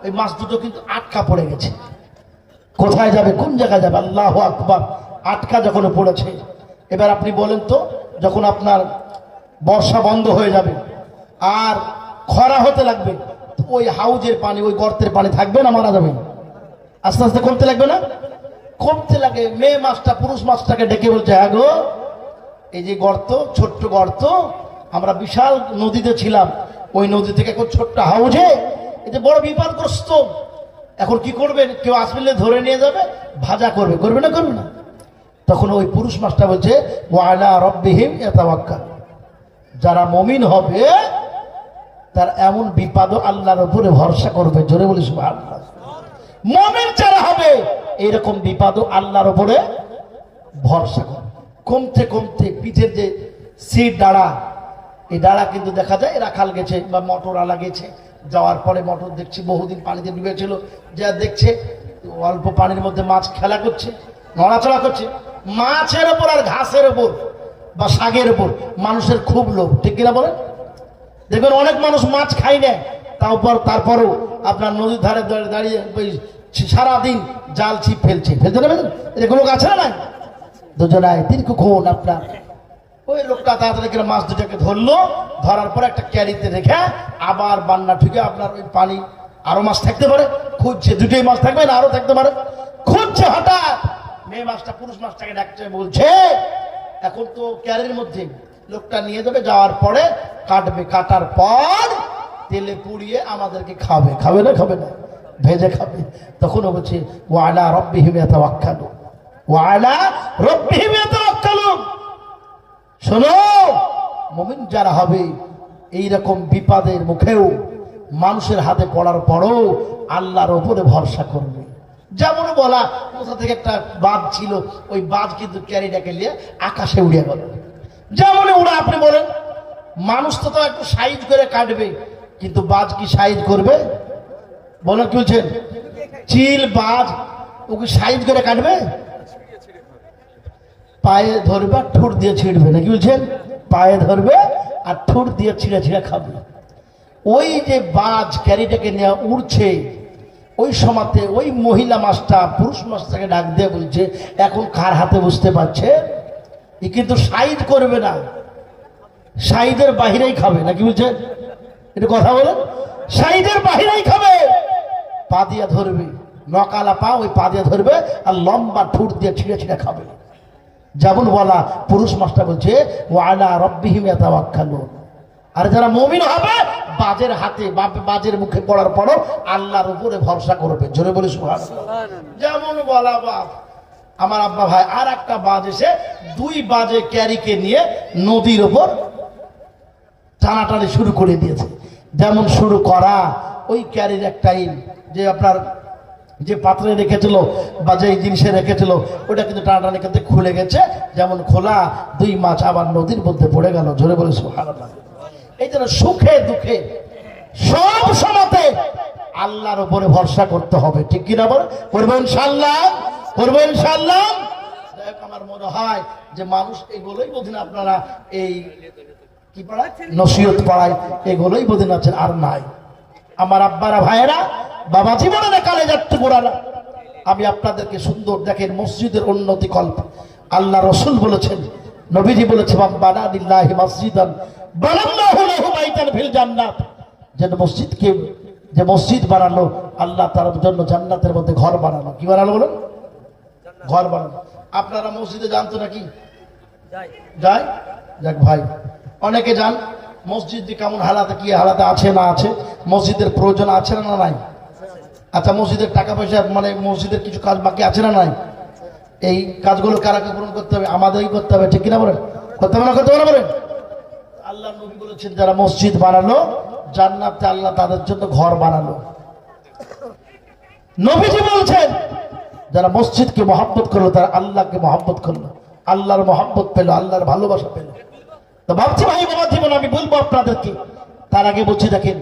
ওই মাছ দুটো কিন্তু আটকা পড়ে গেছে। কোথায় যাবে, কোন জায়গায় যাবে? আল্লাহু আকবার। আটকা যখন পড়েছে, এবার আপনি বলেন তো, যখন আপনার বর্ষা বন্ধ হয়ে যাবে আর খরা হতে লাগবে, ওই হাউজের পানি, ওই গর্তের পানি থাকবে না, মারা যাবে? আস্তে আস্তে কমতে লাগবে না? কমতে লাগে। মেয়ে মাছটা পুরুষ মাছটাকে ডেকে বলছে, হ্যাঁ গো, এই যে গর্ত, ছোট্ট গর্ত, আমরা বিশাল নদীতে ছিলাম, ওই নদী থেকে এখন ছোট্ট হাউজে, এই যে বড় বিপদগ্রস্ত, এখন কি করবেন? কেউ আসলে ধরে নিয়ে যাবে, ভাজা করবে, করবে না? করবে না? তখন ওই পুরুষ মাছটা বলছে, ওয়া আলা রাব্বিহিম ইয়াতাওয়াক্কাল। যারা মুমিন হবে তার এমন বিপদও আল্লাহর উপরে ভরসা করবে। জোরে বলি সুবহানাল্লাহ। মুমিন যারা হবে এরকম বিপদও আল্লাহর উপরে ভরসা করবে। কমতে কমতে পিঠের যে সিট ডাড়া, এই ডাড়া কিন্তু দেখা যায় রাখাল গেছে বা মোটর আলা গেছে, যাওয়ার পরে মোটর দেখছি বহুদিন পানিতে ডুবেছিল, যা দেখছে অল্প পানির মধ্যে মাছ খেলা করছে, নড়াচড়া করছে। মাছের ওপর আর ঘাসের ওপর বা শাকের ওপর মানুষের খুব লোভ, ঠিক কিনা বলেন? দেখবেন অনেক মানুষ মাছ খাই না, তারপরেও আপনার নদীর ধারে দাঁড়িয়ে সারাদিন জাল ছিপ ফেলছে, ফেলতে নেবেন এগুলো আছে না নাই? দুজনায় দীর্ঘক্ষণ আপনার ওই লোকটা তাড়াতাড়ি করে মাছ দুটাকে ধরলো, ধরার পরে একটা ক্যারিতে রেখে আবার বান্না ঠুকে আপনার ওই পানি আরো মাছ থাকতে পারে খুঁজছে, দুটোই মাছ থাকবে না আরো থাকতে পারে খুঁজছে। হঠাৎ মেয়ে মাছটা পুরুষ মাছটাকে ডাকছে, বলছে এখন তো ক্যারির মধ্যে লোকটা নিয়ে যাবে, যাওয়ার পরে কাটবে, কাটার পর তেলে পুড়িয়ে আমাদেরকে খাবে। খাবে না? খাবে না, ভেজে খাবে। তখন বলছে ওয়ালা রাব্বিহিম ইয়াতাওয়াক্কালুন, ওয়ালা রাব্বিহিম ইয়াতাওয়াক্কালুন। শোনো, মুমিন যারা হবে এইরকম বিপদের মুখেও মানুষের হাতে পড়ার পরও আল্লাহর উপরে ভরসা করবে। যেমন বলা কোথা থেকে একটা বাজ ছিল, ওই বাজ কিন্তু ক্যারিটাকে নিয়ে আকাশে উড়ে গেল। যেমন উড়া আপনি বলেন, মানুষ তো একটু সাইজ করে কাটবে, কিন্তু বাজ কি সাইজ করবে? বলেন কি বলছেন? চিল বাজ ওকে সাইজ করে কাটবে? পায়ে ধরবে আর ঠোঁট দিয়ে ছিঁড়বে, নাকি বলছেন? পায়ে ধরবে আর ঠোঁট দিয়ে ছিঁড়ে ছিঁড়ে খাবে। ওই যে বাজ ক্যারিটাকে নিয়ে উড়ছে, ওই সময়তে ওই মহিলা মাছটা পুরুষ মাছটাকে ডাক দিয়ে বলছে এখন কার হাতে বুঝতে পারছে? এ কিন্তু সাইজ করবে না, সাইজের বাহিরেই খাবে, নাকি বলছেন? এটা কথা বলেন, সাইজের বাহিরেই খাবে। পা দিয়া ধরবে, নকালা পা, ওই পা দিয়ে ধরবে আর লম্বা ঠোঁট দিয়ে ছিঁড়ে ছিঁড়ে খাবে। যেমন বলা পুরুষ মাছটা বলছে ওয়ালা রাব্বিহিম ইয়াতাওয়াক্কালুন। আর যারা মুমিন হবে বাজের হাতে বাজের মুখে পড়ার পরও আল্লাহর উপরে ভরসা করবে। জোরে বলি সুবহানাল্লাহ। যেমন বলা বাপ আমার আব্বা ভাই আর একটা বাজ এসে দুই বাজে ক্যারিকে নিয়ে নদীর উপর টানাটানি শুরু করে দিয়েছে। যেমন শুরু করা, ওই ক্যারির একটাই যে আপনার যে পাত্রে রেখেছিল বা যে জিনিসে রেখেছিল ওটা কিন্তু টানাটানি করতে খুলে গেছে। যেমন খোলা দুই মাছ আবার নদীর মধ্যে পড়ে গেল। জোরে বলে সুবহানাল্লাহ। এই জন্য সুখে দুঃখে সব সময়তে আল্লাহর উপরে ভরসা করতে হবে, ঠিক কিনা বল? করবো ইনশাআল্লাহ, করবো ইনশাআল্লাহ। আমার মনে হয় যে মানুষ এগুলোই বোঝেন, আপনারা এই কি পড়ায় নসিহত পড়ায় এগুলোই বোঝেন আছেন, আর নাই। আমার আব্বারা ভাইয়েরা, বাবা জীবনে কালে যাচ্ছে গোড়ালা, আমি আপনাদেরকে সুন্দর দেখেন মসজিদের উন্নতি কল্প আল্লাহ রসুল বলেছেন, নবীজি বলেছে বানা লিল্লাহি মসজিদান বানাল্লাহু লাহু বাইতান ফিল জান্নাত। যেন মসজিদকে, যে মসজিদ বানালো আল্লাহ তার জন্য জান্নাতের মধ্যে ঘর বানালো। কি বানালো বলেন? ঘর বানালো। আপনারা মসজিদে জানতো নাকি? যায়? যাক ভাই, অনেকে যান। মসজিদ কেমন হালাতে, কি হালাতে আছে না আছে, মসজিদের প্রয়োজন আছে না নাই? আচ্ছা, মসজিদের টাকা পয়সা মানে মসজিদের কিছু কাজ বাকি আছে না নাই? এই কাজগুলো কারাকে পূরণ করতে হবে, আমাদেরই করতে হবে, ঠিক কিনা বলেন? করতে হবে না করতে হবে না বলেন? আল্লাহ নবী বলেছেন যারা মসজিদ বানালো জান্নাতে আল্লাহ তাদের জন্য ঘর বানালো। নবীজি বলছেন যারা মসজিদকে মহব্বত করলো তারা আল্লাহকে মহব্বত করলো, আল্লাহর মহব্বত পেলো, আল্লাহর ভালোবাসা পেলো। তো ভাবছি ভাই বাবা জীবন আমি বলবো আপনাদেরকে, তার আগে বলছি দেখেন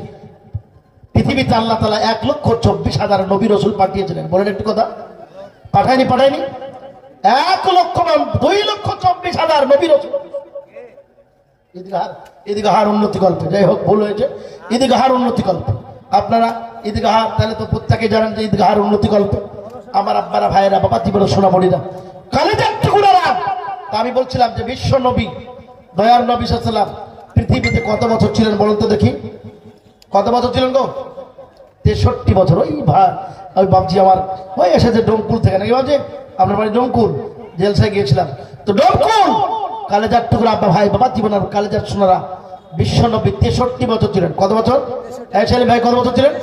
পৃথিবীতে আল্লাহ তাআলা 1,24,000 নবী রাসূল পাঠিয়েছিলেন। বলেন একটু কথা, পাঠায়নি? পাঠায়নি? 1,24,000 নবী রাসূল। ঈদগাহার উন্নতি কল্পে, যাই হোক ভুল হয়েছে, ঈদগাহার উন্নতি কল্পে। আপনারা ঈদগাহার তাহলে তো প্রত্যেকে জানেন যে ঈদগাহার উন্নতি কল্পে। আমার আব্বারা ভাইয়েরা বাবা জীবনে সোনামণিরা কালেজার টুকরারা, তা আমি বলছিলাম যে বিশ্ব নবী দয়ার নবী সাল্লাল্লাহু আলাইহি ওয়াসাল্লাম পৃথিবীতে কত বছর ছিলেন বলুন তো দেখি? কত বছর ছিলেন গো? 63 বছর। ওই ভাই ওই বাবজি আমার ওই এসেছে ডোমকুল থেকে, নাকি বাবজি? আপনার বাড়ি ডোমকুল, জেলসায় গিয়েছিলাম তো। ডোমকুল কালেজার টুকরা আব্বা ভাই বাবা জীবনের কালেজার সোনারা, বিশ্ব নবী 63 বছর ছিলেন। কত বছর? ভাই কত বছর ছিলেন?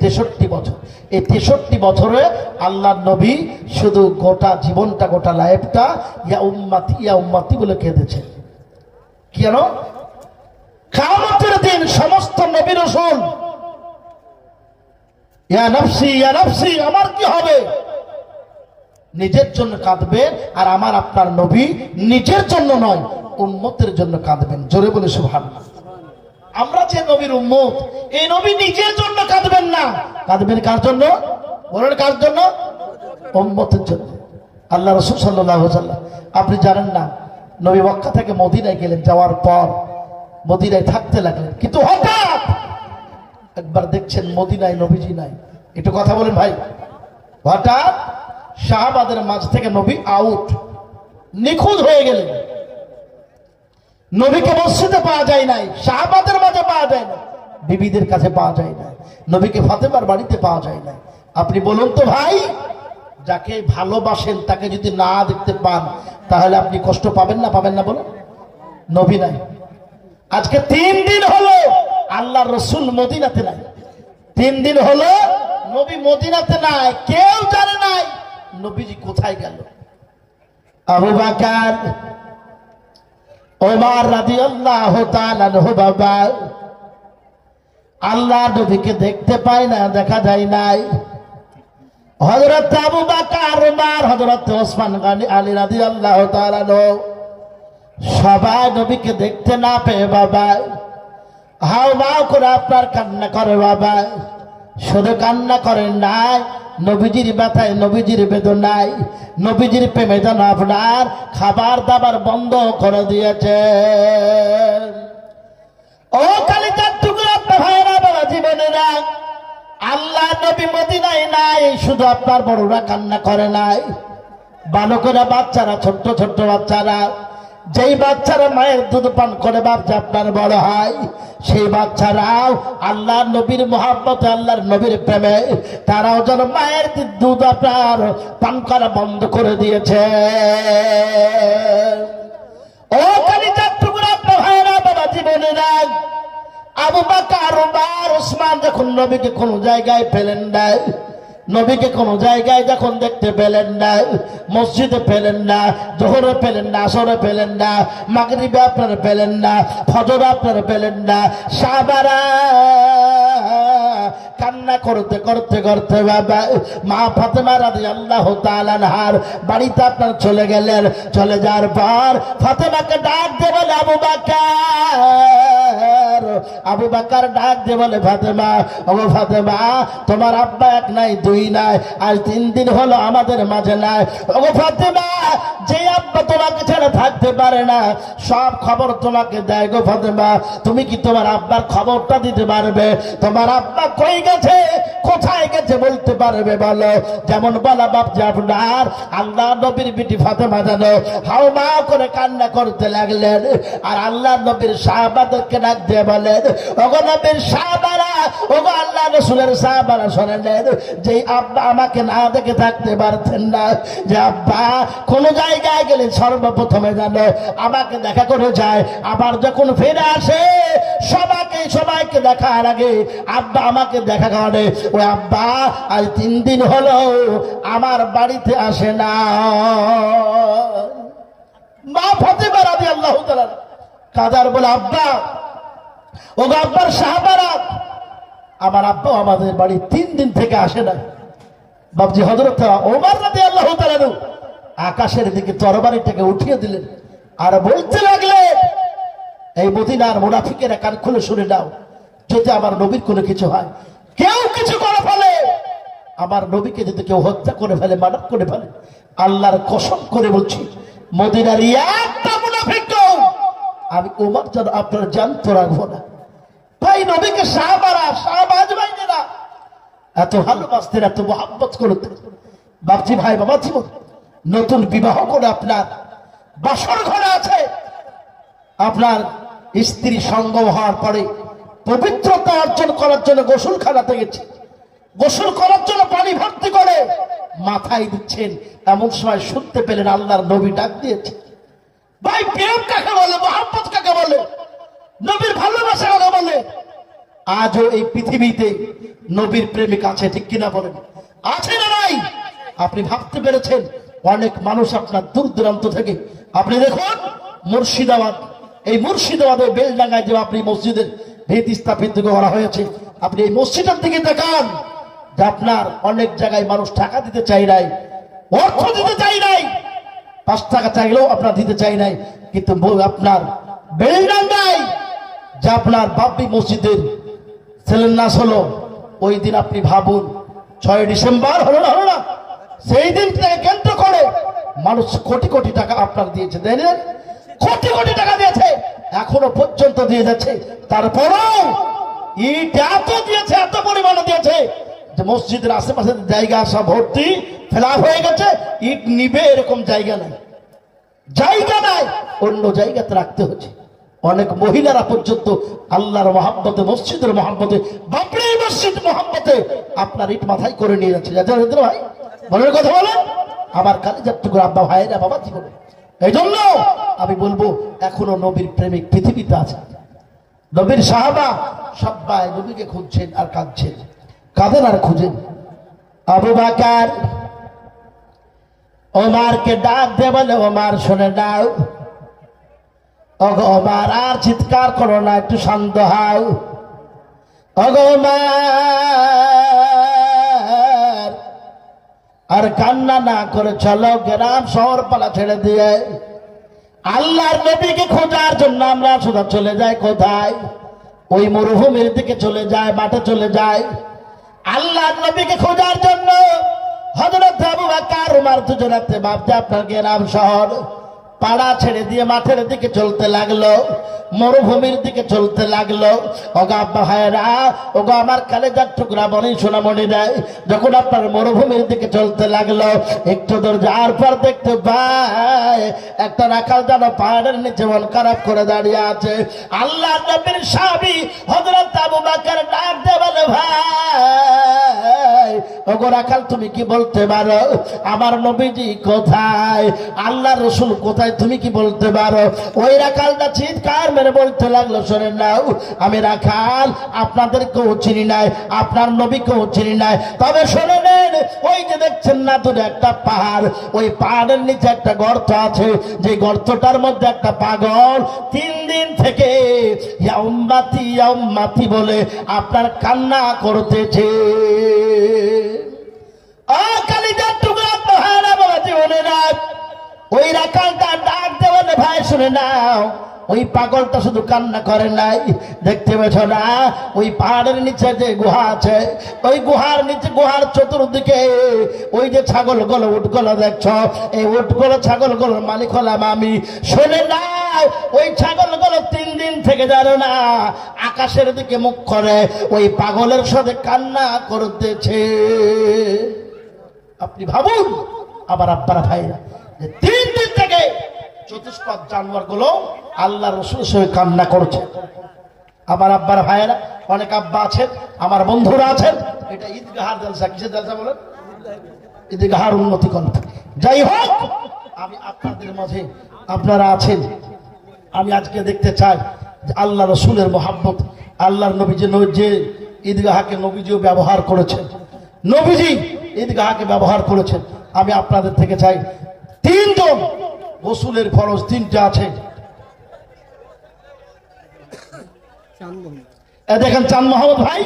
63 বছর। এই 63 বছরে আল্লাহ নবী শুধু গোটা জীবনটা, গোটা লাইফটা ইয়া উম্মতি বলে কেঁদেছেন। কেন? কিয়ামতের দিন সমস্ত নবী রাসূল ইয়া নফসি ইয়া নফসি, আমার কি হবে, নিজের জন্য কাঁদবেন। আর আমার আপনার নবী নিজের জন্য নয়, উম্মতের জন্য কাঁদবেন। জোরে বলে সুবহানাল্লাহ। আমরা যে নবীর উম্মত, এই নবী নিজের জন্য কাঁদবেন না, কাঁদবেন কার জন্য? বলেন কার জন্য? উম্মতের জন্য। আল্লাহ রাসূল সাল্লাল্লাহু আলাইহি ওয়াসাল্লাম, আপনি জানেন না, নবী মক্কা থেকে মদিনায় গেলেন, যাওয়ার পর মদিনায় থাকতে লাগলেন, কিন্তু হঠাৎ একবার দেখছেন মদিনায় নবীজি নাই। একটু কথা বলেন ভাই। হঠাৎ সাহাবাদের মাঝ থেকে নবী আউট, নিখোঁজ হয়ে গেলেন। নবীকে মসজিদে পাওয়া যায় নাই, সাহাবাদের মাঝে পাওয়া যায় না, বিবিদের কাছে পাওয়া যায় না, নবীকে ফাতেমার বাড়িতে পাওয়া যায় না। আপনি বলুন তো ভাই, যাকে ভালোবাসেন তাকে যদি না দেখতে পান, তাহলে আপনি কষ্ট পাবেন না পাবেন না? বলুন। নবী নাই। আজকে 3 দিন হলো আল্লাহর রাসূল মদিনাতে নাই। 3 দিন হলো নবী মদিনাতে নাই, কেউ জানে নাই নবীজি কোথায় গেল। আবু বকর, ওমর রাদিয়াল্লাহু তাআলা আনহু বাবা আল্লাহ নবীকে দেখতে পায় না, দেখা যায় নাই। হযরত আবু বকর, ওমর, হযরত ওসমান গনি, আলী রাদিয়াল্লাহু তাআলা সবাই নবীকে দেখতে না পেয়ে বাবা হাও মাও করে আপনার কান্না করে বাবা। শুধু কান্না করেন নাই, নবীজির ব্যথায়, নবীজির বেদনায়, নবীজির প্রেমে যেন আপনার খাবার দাবার বন্ধ করে দিয়েছে। ও কালিজার টুকরা ভাইরা, বাবা জীবনেরা, আল্লাহ নবী মদিনায় নাই, শুধু আপনার বড়রা কান্না করে নাই, বালকেরা, বাচ্চারা, ছোট্ট ছোট্ট বাচ্চারা, যেই বাচ্চারা মায়ের দুধ পান করে বাচ্চা আপনার বড় হয়, সেই বাচ্চারাও আল্লাহ নবীর মহব্বতে, আল্লাহর নবীর প্রেমে তারাও যেন মায়ের দুধ আপনার পান করা বন্ধ করে দিয়েছে। ও কালিজার টুকরা ভাইরা, বাবা জীবনেরা, আবু বকর, ওমর, ওসমান যখন নবীকে কোন জায়গায় পেলেন না, নবীকে কোন জায়গায় যখন দেখতে পেলেন না, মসজিদে পেলেন না, জোহরে পেলেন না, আসরে পেলেন না, মাগরিবে আপনার পেলেন না, ফজরে আপনার পেলেন না, সাহাবারা কান্না করতে করতে করতে বাবা মা ফাতেমা রাদিয়াল্লাহু তাআলা আনহার বাড়িতে আপনার চলে গেলেন। চলে যাওয়ার পর ফাতেমাকে ডাক দিয়ে বলে আবু বকর, আবু বকর ডাক দিয়ে বলে ফাতেমা, ও ফাতেমা, তোমার আব্বা এক নাই দুই নাই, আজ 3 দিন হলো আমাদের মাঝে নাই। ও ফাতেমা, যে আব্বা তোমাকে ছেড়ে থাকতে পারে না, সব খবর তোমাকে দেয় গো ফাতেমা, তুমি কি তোমার আব্বার খবরটা দিতে পারবে? তোমার আব্বা কই গেছে, কোথায় গেছে বলতে পারবে বলো? যেমন বলা বাপ যে আপনার আল্লাহ নবীর বিটি ফাতেমা জানো হাওমা করে কান্না করতে লাগলেন। আর আল্লাহ নবীর সাহাবাদেরকে ডাক দিয়ে বলেন, ওগো নবীর সাহাবারা, ওগো আল্লাহ রাসূলের সাহাবারা, শোনেন, যে আব্বা আমাকে না দেখে থাকতে পারতেন না, যে আব্বা কোন জায়গায় গেলে সর্বপ্রথমে জানো আমাকে দেখা করে যায়, আবার যখন ফিরে আসে সবাইকে দেখার আগে আব্বা আমাকে দেখা করে। ওই আব্বা আজ 3 দিন হলো আমার বাড়িতে আসে না। মা ফাতেমা রাদিয়াল্লাহু তাআলা কাদার বলে, আব্বা, ও আব্বার সাহাবারা, আমার আব্বা আমাদের বাড়ি 3 দিন থেকে আসে না। বাবজি হযরত ওমর রাদিয়াল্লাহু তাআলা আকাশের দিকে তরবারিটাকে উঠিয়ে দিলেন আর বলতে লাগলেন, এই মদিনার মুনাফিকেরা কান খুলে শুনে নাও, যদি আমার নবীর কোনো কিছু হয়, কেউ কিছু করে ফেলে, আমার নবীকে যদি কেউ হত্যা করে ফেলে, মার্ডার করে ফেলে, আল্লাহর কসম করে বলছি, মদিনার একটা মুনাফিক আমি ওমর যেন আপনার জানতে রাখবো না। ভাই নবীকে সাহাবারা, সাহাবাজ ভাইরা এত ভালোবাসতেন, এত মহব্বত করতেন। বাপজি ভাই, বাবা জীবন নতুন বিবাহ করে আপনার বাসর ঘরে আছে, আপনার স্ত্রী সঙ্গ হওয়ার পরে পবিত্রতা অর্জন করার জন্য গোসলখানাতে গেছে, গোসল করার জন্য পানি ভর্তি করে মাথায় দিচ্ছেন, এমন সময় শুনতে পেলেন আল্লাহর নবী ডাক দিয়েছে। ভাই প্রেম কাকে বলে, মহব্বত কাকে বলে, নবীর ভালোবাসা কাকে বলে? আজও এই পৃথিবীতে নবীর প্রেমিক আছে, ঠিক কিনা বলেন? আছে না নাই? আপনি ভাবতে পেরেছেন অনেক মানুষ আপনার দূর দূরান্ত থেকে, আপনি দেখুন মুর্শিদাবাদ, এই মুর্শিদাবাদের বেলডাঙ্গায় যে আপনি মসজিদের ভিত স্থাপিত করা হয়েছে। আপনি এই মসজিদের দিকে দেখান যে আপনার অনেক জায়গায় মানুষ টাকা দিতে চাই নাই, অর্থ দিতে চাই নাই, 5 টাকা চাইলেও আপনার দিতে চাই নাই, কিন্তু আপনার বেলডাঙ্গায় যে আপনার বাবরি মসজিদের শিলান্যাস হলো, ওই দিন আপনি ভাবুন 6 ডিসেম্বর হলো না, সেই দিনটাকে কেন্দ্র করে মানুষ কোটি কোটি টাকা আপনার দিয়েছে, দেখলেন কোটি কোটি টাকা দিয়েছে, এখনো পর্যন্ত দিয়ে যাচ্ছে। তারপরেও ইট এত দিয়েছে, এত পরিমাণে দিয়েছে যে মসজিদের আশেপাশে জায়গা সব ভর্তি ফেলাপ হয়ে গেছে, ইট নিবে এরকম জায়গা নাই, অন্য জায়গাতে রাখতে হচ্ছে। অনেক মহিলারা পর্যন্ত আল্লাহর মহাব্বতে, মসজিদের মহাব্বতে, বাবরি মসজিদ মহাব্বতে আপনার ইট মাথায় করে নিয়ে যাচ্ছে। ভাই মনের কথা বলেন, আমার কালিজার টুকরো আব্বা ভাইরা বাবা কি বলে। এই জন্য আমি বলবো এখনো নবীর প্রেমিক পৃথিবীতে আছে। নবীর সাহাবা সবাই নবীকে খুঁজছেন আর কাঁদছেন, কাঁদেন আর খুঁজেন। আবু বকর ওমরকে ডাক দে বলে, ওমর শুনে নাও, ওগো ওমর আর চিৎকার করো না, একটু শান্ত হও। ওগো ওমর আর কান্না না করে চলো, গ্রাম শহর পালা ছেড়ে দিয়ে আল্লাহর নবীকে খোঁজার জন্য আমরা শুধু চলে যাই কোথায়? ওই মরুভূমির দিকে চলে যায়, মাঠে চলে যায় আল্লাহর নবীকে খোঁজার জন্য। হযরত আবু বকর ওমর দুজনাতে ভাবতে আপনার গ্রাম শহর পাড়া ছেড়ে দিয়ে মাঠের দিকে চলতে লাগলো, মরুভূমির দিকে চলতে লাগলো। ওগো আব্বা ভাইরা, ওগো আমার কালেজার টুকরা বনি সোনামণি দেয়, যখন আপনার মরুভূমির দিকে চলতে লাগলো, একটু দূর যাওয়ার পর দেখতে পায় একটা রাখাল যেন পাহাড়ের নিচে মন খারাপ করে দাঁড়িয়ে আছে। আল্লাহ নবীর সাহাবী হযরত আবু বকর ডাক দিয়ে বলে, ভাই ওগো রাখাল তুমি কি বলতে পারো? আমার নবীজি কোথায়, আল্লাহ রসুল কোথায়, তুমি কি বলতে পারো? ওই রাখালটা চিৎকার মেরে বলতে লাগলো, শোনেন নাও, আমি রাখাল আপনাদেরকেও চিনি নাই, আপনার নবীকেও চিনি নাই, তবে শুনে নেন, ওই যে দেখছেন না দূরে একটা পাহাড়, ওই পাহাড়ের নিচে একটা গর্ত আছে, যে গর্তটার মধ্যে একটা পাগল 3 দিন থেকে ইয়া উম্মতি ইয়া উম্মতি বলে আপনার কান্না করতেছে। ওই রাখালটা ডাক দেওয়ালে, ভাই শুনে নাও, ওই পাগলটা শুধু কান্না করে নাই, দেখতে পেছ না ওই পাহাড়ের নিচে যে গুহা আছে, ওই গুহার নিচে, গুহার চতুর্দিকে ওই যে ছাগলগুলো উটগুলো দেখছ, এই উটগুলো ছাগলগুলোর মালিক হলাম আমি। শুনে না ওই ছাগলগুলো 3 দিন থেকে জানো না আকাশের দিকে মুখ করে ওই পাগলের সাথে কান্না করতেছে। আপনি ভাবুন আবার আব্বারা ভাইরা, 3 দিন থেকে চতুষ্পাদ জানোয়ার গুলো আল্লাহ রসুলের সঙ্গে কান্না করছে। আমার আব্বার ভাইয়েরা, অনেক আব্বা আছেন, আমার বন্ধুরা আছেন, এটা ঈদগাহার জলসা। কিসের জলসা বলেন? ঈদগাহার উন্নতি কল্প। যাই হোক, আমি আপনাদের মাঝে, আপনারা আছেন, আমি আজকে দেখতে চাই যে আল্লাহ রসুলের মহাব্বত, আল্লাহর নবী যে ঈদগাহাকে নবীজিও ব্যবহার করেছেন, নবীজি ঈদগাহাকে ব্যবহার করেছেন। আমি আপনাদের থেকে চাই 3 জন গোসলের ফরজ 3টা আছে। দেখেন চাঁদ মোহাম্মদ ভাই,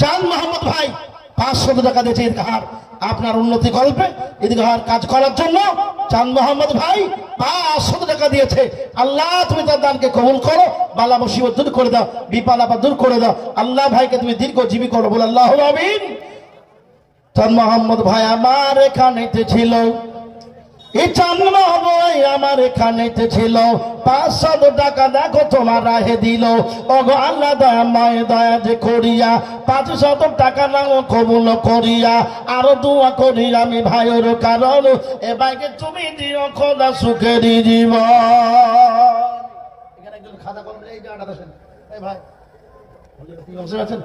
চাঁদ মোহাম্মদ ভাই 500 টাকা দিয়েছে ঈদগাহার আপনার উন্নতি কল্পে, ঈদগাহার কাজ করার জন্য চাঁদ মোহাম্মদ ভাই 500 টাকা দিয়েছে। আল্লাহ তুমি তার দানকে কবুল করো, বালা মুসিবত দূর করে দাও, বিপদ আপদ দূর করে দাও, আল্লাহ ভাইকে তুমি দীর্ঘজীবী করো, বলে আল্লাহ আমিন। চাঁদ মোহাম্মদ ভাই আমার এখানেতে ছিল, এই চাঁদ মোহাম্মদ ভাই আমার এখানেতে ছিল, 500 টাকা দেখো তোমার রাহে দিল। ওগো আল্লাহ দয়া মায়ে দয়া যে করিয়া 500 টাকা নাও কবুল করিয়া, আরো দোয়া করি আমি ভাইয়ের কারণ, এ ভাইকে তুমি দিও খোদা সুখেরই জীবন। এখানে একজন খাতা কলম, এই জায়গাটা দেখেন, এই ভাই বসে আছেন,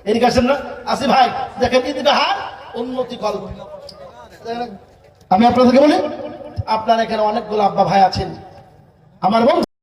এদিকে আসেন না, আসি ভাই, দেখেন ঈদগাহার উন্নতি কল্প। আমি আপনাদেরকে বলি, আপনার এখানে অনেকগুলো আব্বা ভাই আছেন, আমার বন্ধু